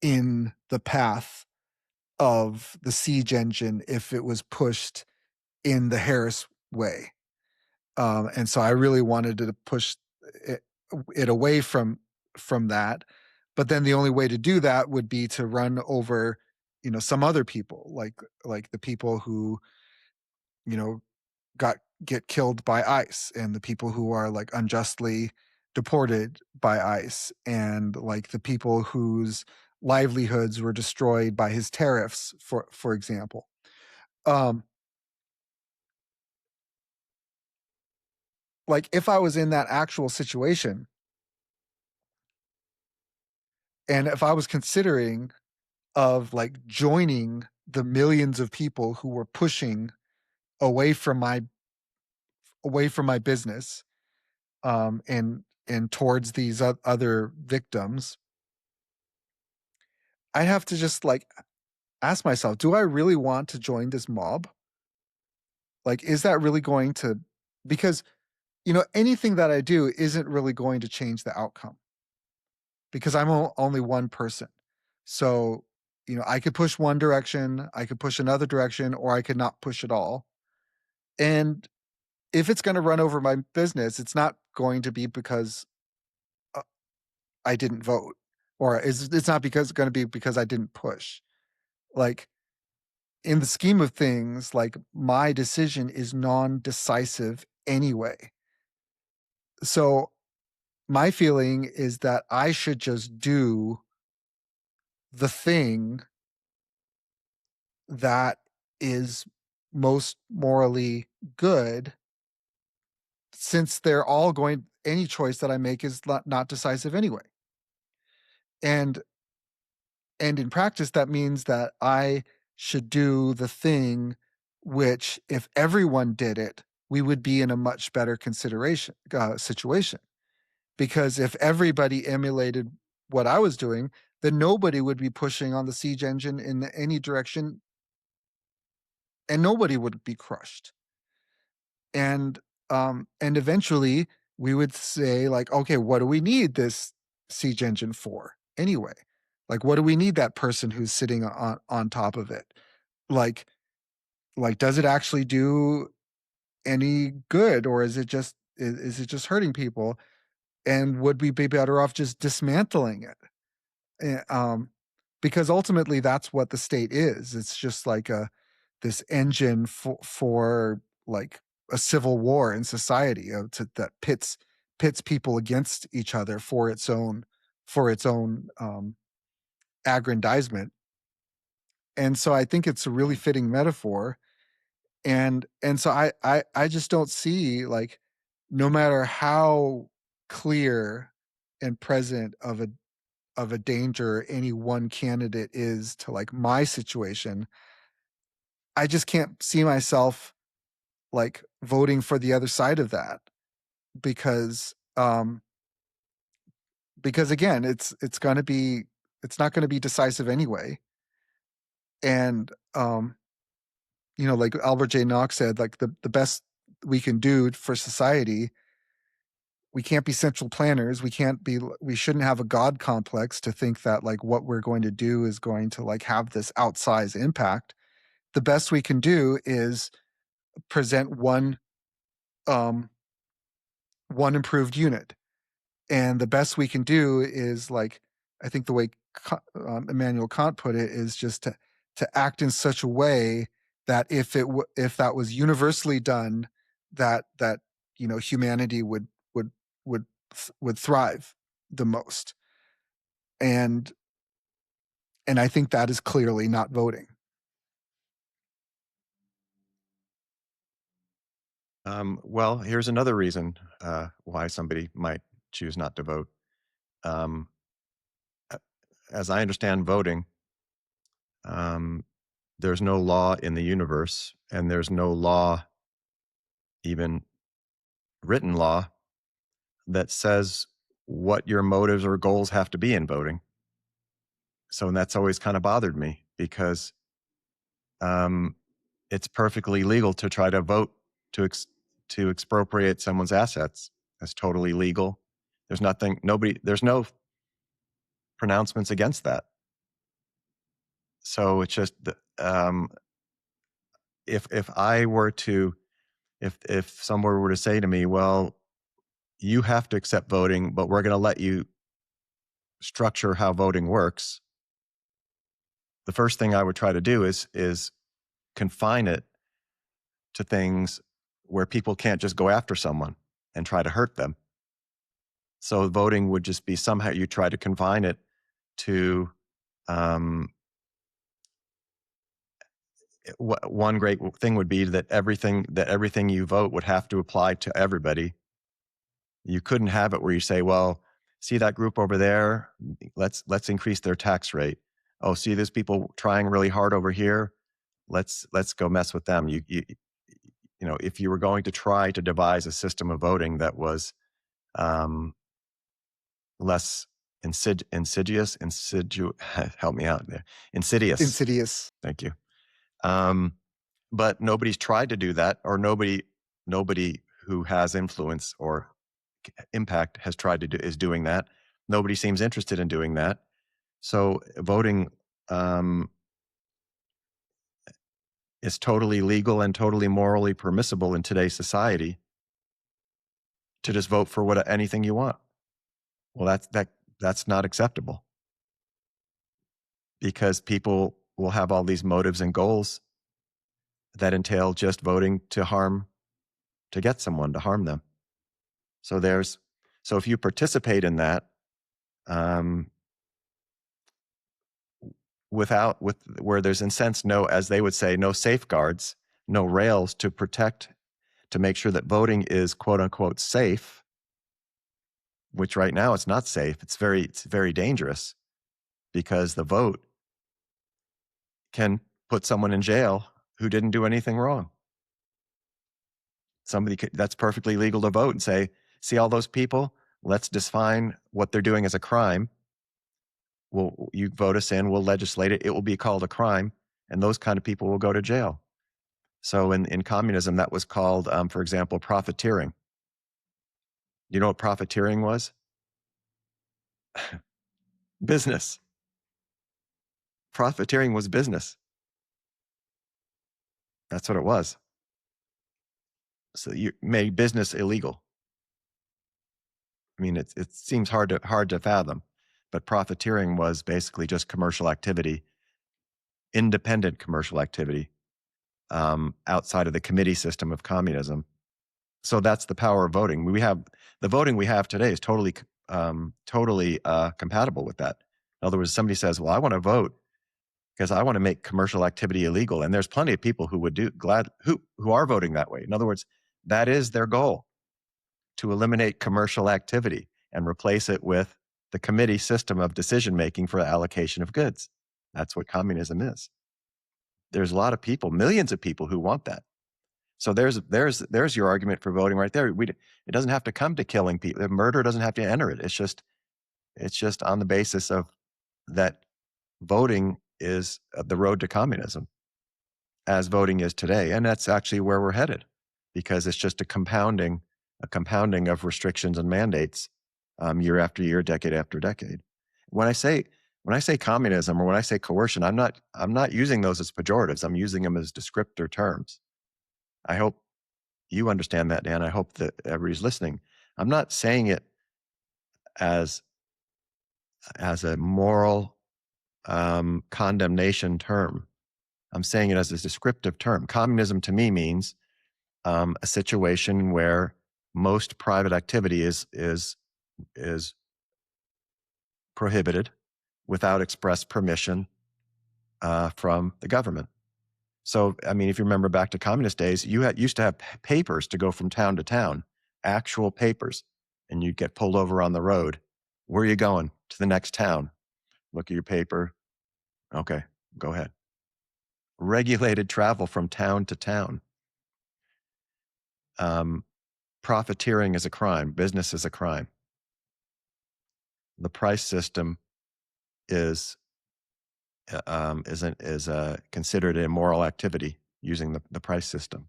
in the path of the siege engine if it was pushed in the Harris way. And so I really wanted to push it away from that. But then the only way to do that would be to run over, some other people, like the people who, you know, get killed by ICE, and the people who are like unjustly deported by ICE, and like the people whose livelihoods were destroyed by his tariffs, for example. Um, like if I was in that actual situation, and if I was considering of like joining the millions of people who were pushing away from my business, and towards these other victims, I have to just like ask myself, do I really want to join this mob? Like, is that really going to, because, anything that I do isn't really going to change the outcome, because I'm only one person. So, I could push one direction, I could push another direction, or I could not push at all. And if it's going to run over my business, it's not going to be because I didn't vote, or it's not going to be because I didn't push. Like, in the scheme of things, like my decision is non-decisive anyway. So my feeling is that I should just do the thing that is most morally good, since they're all going, any choice that I make is not decisive anyway. And in practice, that means that I should do the thing which, if everyone did it, we would be in a much better situation. Because if everybody emulated what I was doing, then nobody would be pushing on the siege engine in any direction, and nobody would be crushed. And eventually we would say, like, okay, what do we need this siege engine for anyway? Like, what do we need that person who's sitting on top of it? Like, does it actually do any good, or is it just hurting people? And would we be better off just dismantling it? Because ultimately that's what the state is. It's just like this engine for like a civil war in society, that pits pits people against each other for its own aggrandizement. And so I think it's a really fitting metaphor. And so I just don't see, like, no matter how clear and present of a danger any one candidate is to, like, my situation, I just can't see myself, like, voting for the other side of that, because again, it's not going to be decisive anyway. And like Albert J. Nock said, like, the best we can do for society, we can't be central planners. We shouldn't have a God complex to think that, like, what we're going to do is going to, like, have this outsized impact. The best we can do is present one improved unit. And the best we can do is, like, I think the way Immanuel Kant put it is just to act in such a way that if that was universally done, that humanity would thrive the most. And I think that is clearly not voting. Well, here's another reason why somebody might choose not to vote. As I understand voting, there's no law in the universe, and there's no law, even written law, that says what your motives or goals have to be in voting. So that's always kind of bothered me, because it's perfectly legal to try to vote to expropriate someone's assets. That's totally legal. There's no pronouncements against that. So it's just if someone were to say to me, well, you have to accept voting, but we're going to let you structure how voting works, the first thing I would try to do is confine it to things where people can't just go after someone and try to hurt them. So voting would just be somehow you try to confine it to one great thing would be that everything you vote would have to apply to everybody. You couldn't have it where you say, well, see that group over there, let's increase their tax rate. Oh, see those people trying really hard over here, let's go mess with them. You if you were going to try to devise a system of voting that was less insidious, help me out there. Insidious. Thank you. But nobody's tried to do that, or nobody who has influence or impact is doing that. Nobody seems interested in doing that. So voting is totally legal and totally morally permissible in today's society to just vote for anything you want. Well, that's not acceptable, because people will have all these motives and goals that entail just voting to get someone, to harm them. So if you participate in that, where there's, in sense, as they would say, no safeguards, no rails to make sure that voting is quote unquote safe, which right now it's not safe. It's very dangerous, because the vote can put someone in jail who didn't do anything wrong. That's perfectly legal to vote and say, see all those people? Let's define what they're doing as a crime. Well, you vote us in, we'll legislate it. It will be called a crime, and those kind of people will go to jail. So in communism, that was called, for example, profiteering. You know what profiteering was? Business. Profiteering was business. That's what it was. So you made business illegal. I mean, it seems hard to fathom, but profiteering was basically just commercial activity, independent commercial activity, outside of the committee system of communism. So that's the power of voting. The voting we have today is totally compatible with that. In other words, somebody says, well, I want to vote because I want to make commercial activity illegal. And there's plenty of people who would who are voting that way. In other words, that is their goal, to eliminate commercial activity and replace it with the committee system of decision-making for allocation of goods. That's what communism is. There's a lot of people, millions of people who want that. So there's your argument for voting right there. It doesn't have to come to killing people. Murder doesn't have to enter it. It's just on the basis of that voting is the road to communism, as voting is today. And that's actually where we're headed, because it's just a compounding of restrictions and mandates, year after year, decade after decade. When I say communism, or when I say coercion, I'm not using those as pejoratives. I'm using them as descriptor terms. I hope you understand that, Dan. I hope that everybody's listening. I'm not saying it as a moral condemnation term. I'm saying it as a descriptive term. Communism to me means a situation where most private activity is prohibited without express permission from the government. So, I mean, if you remember back to communist days, you used to have papers to go from town to town, actual papers, and you'd get pulled over on the road. Where are you going? To the next town. Look at your paper. Okay, go ahead. Regulated travel from town to town. Profiteering is a crime. Business is a crime. The price system is considered an immoral activity, using the price system.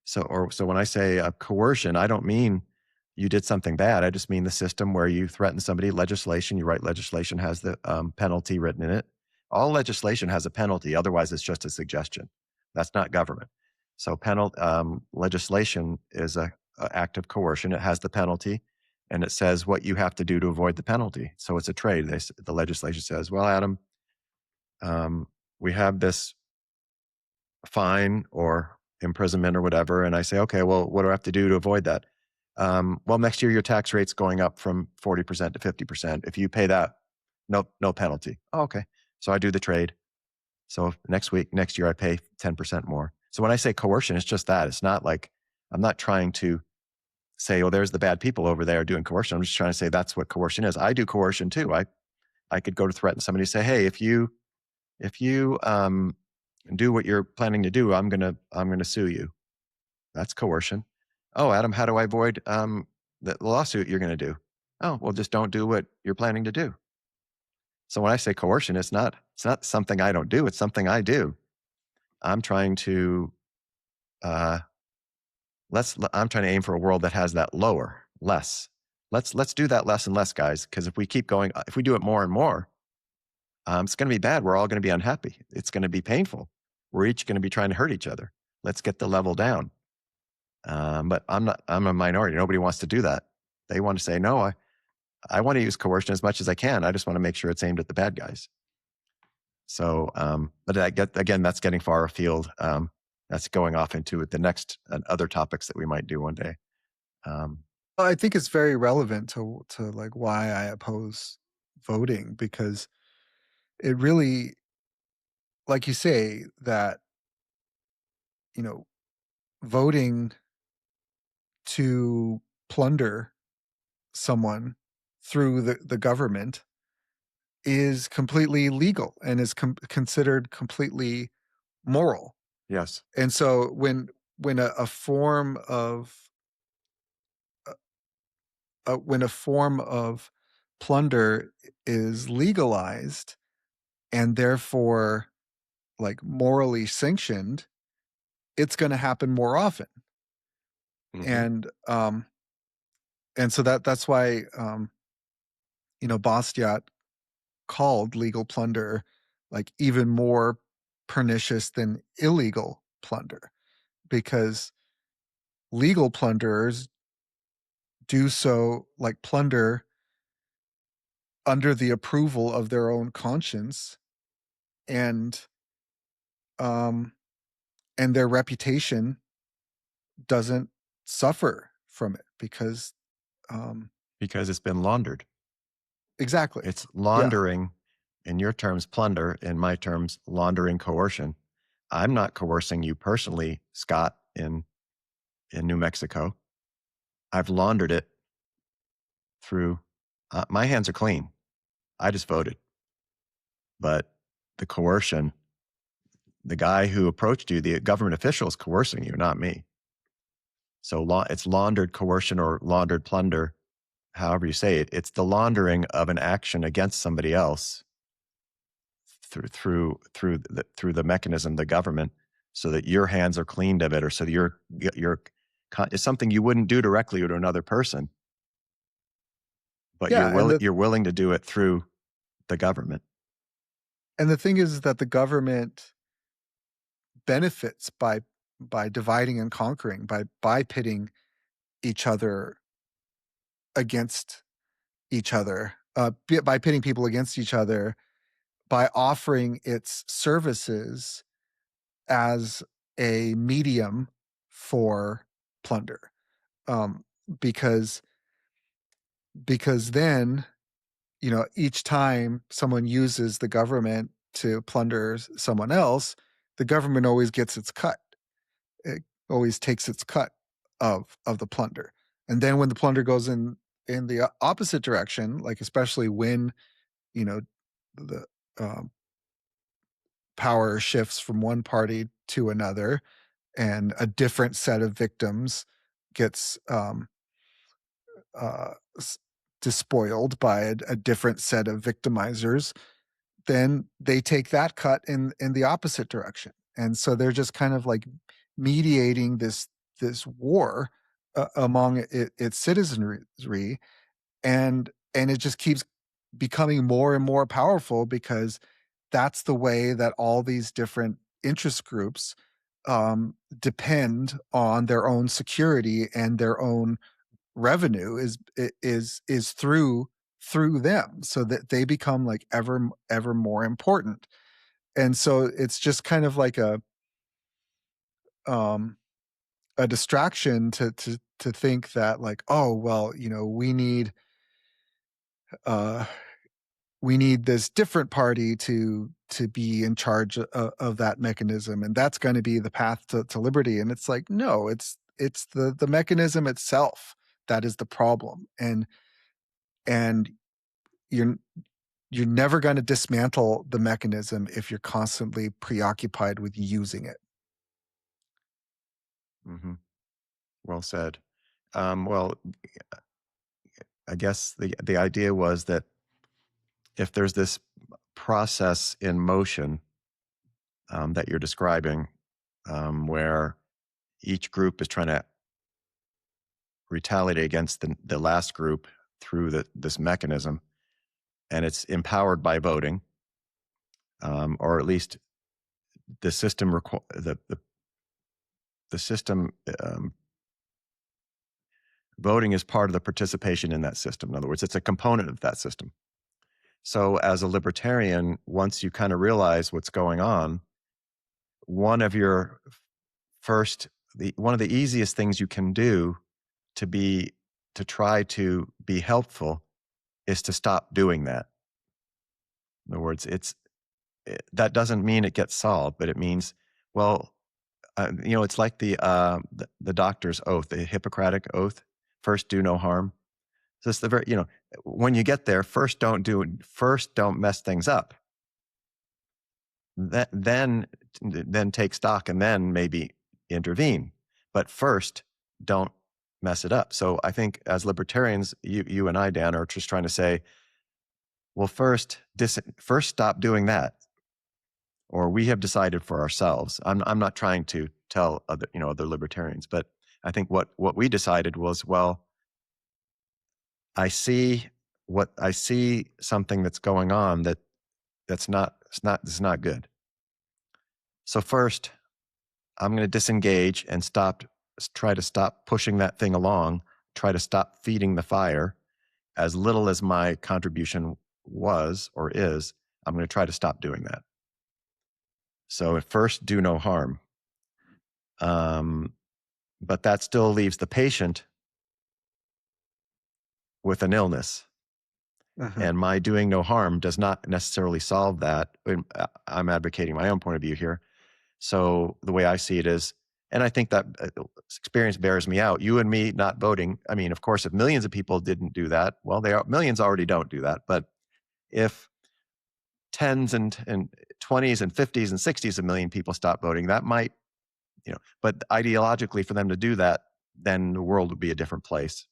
So when I say coercion, I don't mean you did something bad. I just mean the system where you threaten somebody. Legislation, you write legislation, has the penalty written in it. All legislation has a penalty. Otherwise, it's just a suggestion. That's not government. So legislation is an act of coercion. It has the penalty, and it says what you have to do to avoid the penalty. So it's a trade. The legislation says, well, Adam, we have this fine or imprisonment or whatever. And I say, okay, well, what do I have to do to avoid that? Well, next year your tax rate's going up from 40% to 50%. If you pay that, no penalty. Oh, okay. So I do the trade. So next year I pay 10% more. So when I say coercion, it's just that. It's not like, I'm not trying to say, oh, there's the bad people over there doing coercion. I'm just trying to say that's what coercion is. I do coercion too. I could go to threaten somebody, say, hey, if you do what you're planning to do, I'm gonna sue you. That's coercion. Oh, Adam, how do I avoid the lawsuit you're going to do? Oh, well, just don't do what you're planning to do. So when I say coercion, it's not something I don't do. It's something I do. I'm trying to I'm trying to aim for a world that has that less. Let's do that less and less, guys. Because if we keep going, if we do it more and more, it's going to be bad. We're all going to be unhappy. It's going to be painful. We're each going to be trying to hurt each other. Let's get the level down. But I'm a minority. Nobody wants to do that. They want to say, no, I want to use coercion as much as I can. I just want to make sure it's aimed at the bad guys. So, but again, that's getting far afield. That's going off into the next other topics that we might do one day. Well, I think it's very relevant to like why I oppose voting, because it really, like you say, that, voting to plunder someone through the government is completely legal and is considered completely moral. Yes. And so when a form of plunder is legalized and therefore like morally sanctioned, it's going to happen more often. Mm-hmm. And so that's why Bastiat called legal plunder like even more pernicious than illegal plunder, because legal plunderers do so, like, plunder under the approval of their own conscience, and their reputation doesn't suffer from it because Because it's been laundered. exactly. It's Yeah. laundering, in your terms, plunder, in my terms, laundering coercion. I'm not coercing you personally, Scott, in New Mexico. I've laundered it through, my hands are clean. I just voted. But the coercion, the guy who approached you, the government official is coercing you, not me. So it's laundered coercion or laundered plunder, however you say it. It's the laundering of an action against somebody else through the mechanism, the government, so that your hands are cleaned of it, or so that it's something you wouldn't do directly to another person, but Yeah, you're willing to do it through the government. and the thing is that the government benefits by dividing and conquering, by pitting each other against each other, by pitting people against each other, by offering its services as a medium for plunder, because then, you know, each time someone uses the government to plunder someone else, the government always gets its cut. It always takes its cut of the plunder. And then when the plunder goes in the opposite direction, like especially when, you know, the power shifts from one party to another, and a different set of victims gets despoiled by a different set of victimizers, then they take that cut in the opposite direction. And so they're just kind of like mediating this war among its citizenry, and it just keeps becoming more and more powerful, because that's the way that all these different interest groups depend on their own security, and their own revenue is through them, so that they become like ever more important. And so it's just kind of like a distraction to think that, like, oh well, you know, we need this different party to be in charge of that mechanism, and that's going to be the path to liberty. And it's like, no, it's the mechanism itself that is the problem. And you're never going to dismantle the mechanism if you're constantly preoccupied with using it. Mm-hmm. Well said. Well, I guess the idea was that if there's this process in motion that you're describing, where each group is trying to retaliate against the last group through this mechanism, and it's empowered by voting, or at least the system the system voting is part of the participation in that system. In other words, it's a component of that system. So as a libertarian, once you kind of realize what's going on, one of the easiest things you can do to try to be helpful is to stop doing that. In other words, that doesn't mean it gets solved, but it means, well, you know, it's like the doctor's oath, the Hippocratic oath: first, do no harm. So it's you know, when you get there, first don't mess things up. Then take stock, and then maybe intervene. But first, don't mess it up. So I think as libertarians, you and I, Dan, are just trying to say, well, first stop doing that, or we have decided for ourselves. I'm not trying to tell other libertarians, but I think what we decided was, well, I see something that's going on that's not good. So first, I'm going to disengage and try to stop pushing that thing along, try to stop feeding the fire. As little as my contribution was or is, I'm going to try to stop doing that. So at first, do no harm. but that still leaves the patient with an illness. And my doing no harm does not necessarily solve that. I'm advocating my own point of view here. So the way I see it is, and I think that experience bears me out. You and me not voting. I mean, of course, if millions of people didn't do that, well, millions already don't do that. But if tens and 20s and 50s and 60s of million people stop voting, that might, but ideologically for them to do that, then the world would be a different place.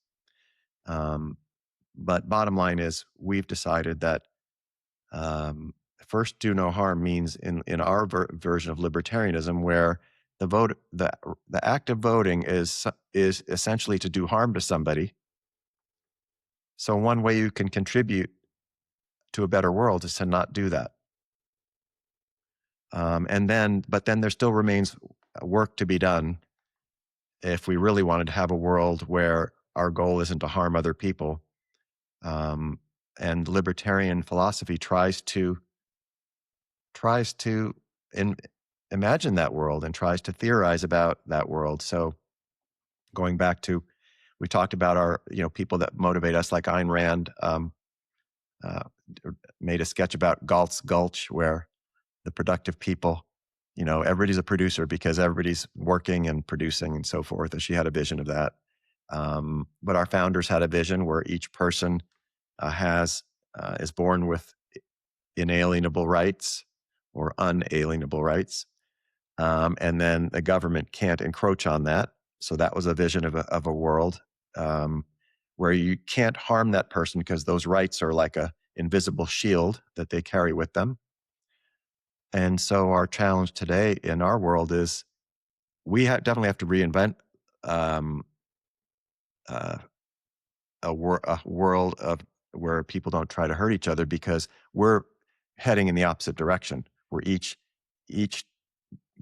But bottom line is, we've decided that first do no harm means in our version of libertarianism, where the act of voting is essentially to do harm to somebody. So one way you can contribute to a better world is to not do that. But then there still remains work to be done if we really wanted to have a world where our goal isn't to harm other people. And libertarian philosophy tries to imagine that world and tries to theorize about that world. So going back to, we talked about our, people that motivate us, like Ayn Rand made a sketch about Galt's Gulch, where the productive people, everybody's a producer because everybody's working and producing and so forth. And she had a vision of that. But our founders had a vision where each person is born with inalienable rights or unalienable rights. And then the government can't encroach on that. So that was a vision of a world where you can't harm that person because those rights are like a invisible shield that they carry with them. And so our challenge today in our world is we definitely have to reinvent a world of where people don't try to hurt each other, because we're heading in the opposite direction, where each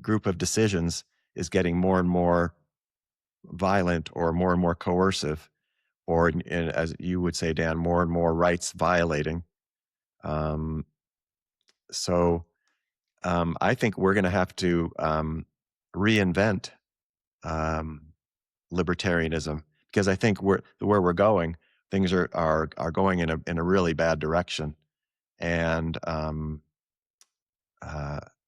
group of decisions is getting more and more violent or more coercive, or as you would say, Dan, more and more rights violating. So I think we're going to have to reinvent libertarianism, because I think where we're going, things are going in a really bad direction. And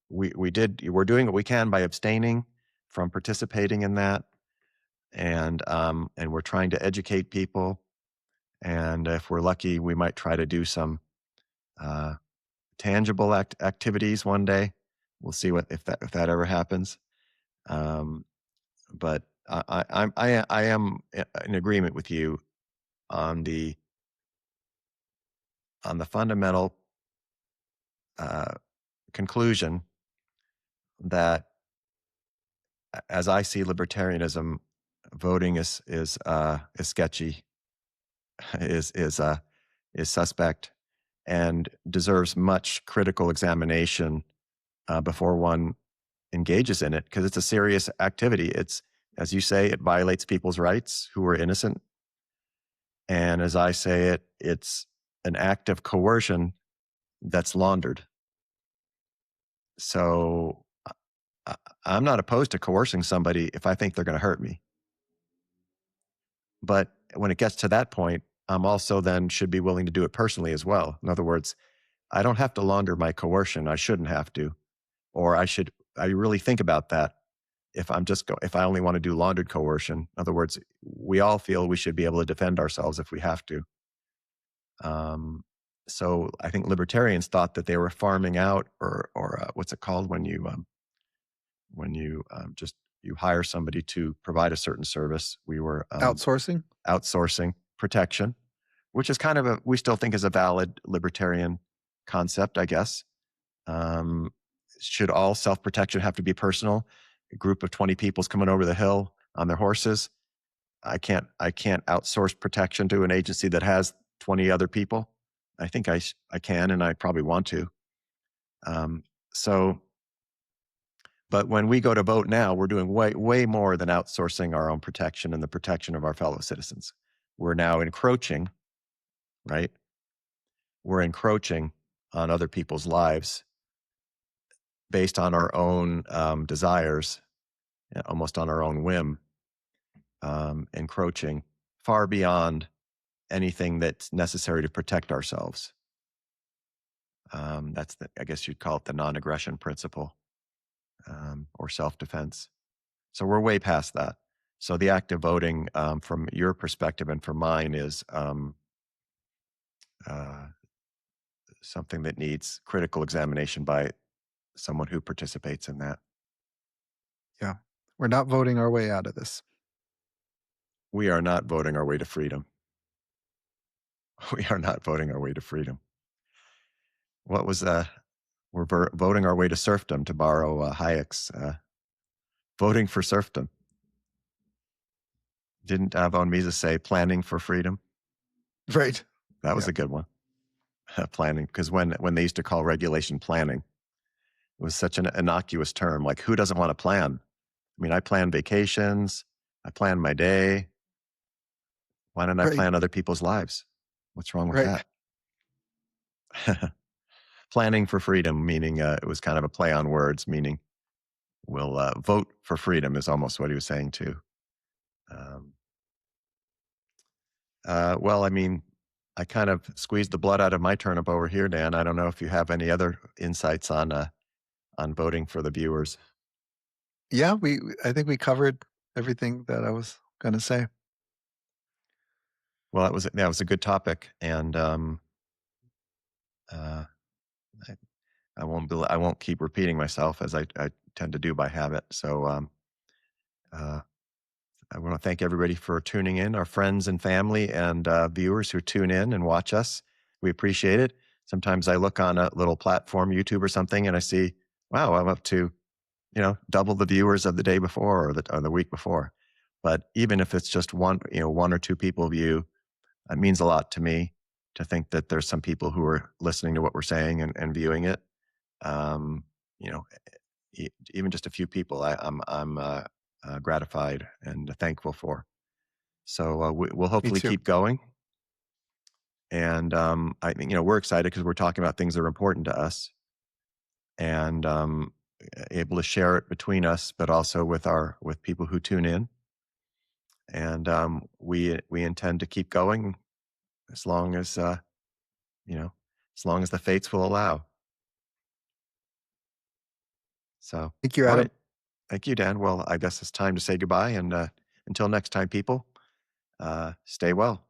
we're doing what we can by abstaining from participating in that, and we're trying to educate people. And if we're lucky, we might try to do some tangible activities one day. We'll see if that ever happens. But I am in agreement with you on the fundamental conclusion that, as I see libertarianism, voting is sketchy, is suspect, and deserves much critical examination before one engages in it, because it's a serious activity. It's, as you say, it violates people's rights who are innocent. And as I say it, it's an act of coercion that's laundered. So I'm not opposed to coercing somebody if I think they're going to hurt me. But when it gets to that point, I'm also then should be willing to do it personally as well. In other words, I don't have to launder my coercion. I shouldn't have to. Or I really think about that if I only want to do laundered coercion. In other words, we all feel we should be able to defend ourselves if we have to. So I think libertarians thought that they were farming out, or what's it called when you hire somebody to provide a certain service. We were outsourcing protection, which is kind of we still think is a valid libertarian concept, I guess. Should all self-protection have to be personal? A group of 20 people's coming over the hill on their horses. I can't outsource protection to an agency that has 20 other people. I think I can, and I probably want to. But when we go to vote now, we're doing way more than outsourcing our own protection and the protection of our fellow citizens. We're now encroaching, right? We're encroaching on other people's lives based on our own desires, almost on our own whim. encroaching far beyond anything that's necessary to protect ourselves. That's I guess you'd call it the non-aggression principle, or self-defense. So we're way past that. So the act of voting, from your perspective and from mine, is something that needs critical examination by someone who participates in that. Yeah. We're not voting our way out of this. We are not voting our way to freedom. We are not voting our way to freedom. What was we're voting our way to serfdom, to borrow Hayek's voting for serfdom. Didn't von Mises say planning for freedom? Right. That was Yeah. a good one. Planning, because when they used to call regulation planning, it was such an innocuous term. Like, who doesn't want to plan? I mean, I plan vacations, I plan my day. Why don't I Right. plan other people's lives? What's wrong with Right. that? Planning for freedom, meaning it was kind of a play on words, meaning we'll vote for freedom, is almost what he was saying too. Well, I mean, I kind of squeezed the blood out of my turnip over here, Dan. I don't know if you have any other insights on voting for the viewers. Yeah, I think we covered everything that I was going to say. Well, that was a good topic, and I, I won't keep repeating myself, as I tend to do by habit. So I want to thank everybody for tuning in, our friends and family and viewers who tune in and watch us. We appreciate it. Sometimes I look on a little platform, YouTube or something, and I see, wow, I'm up to, double the viewers of the day before, or the week before. But even if it's just one or two people view, it means a lot to me to think that there's some people who are listening to what we're saying and viewing it. You know, even just a few people, I'm gratified and thankful for. So we'll hopefully too. keep going. And I think, we're excited because we're talking about things that are important to us, and able to share it between us, but also with people who tune in. And we intend to keep going as long as as long as the fates will allow. So Thank you, all Adam. right. Thank you, Dan. Well, I guess it's time to say goodbye, and until next time, people, stay well.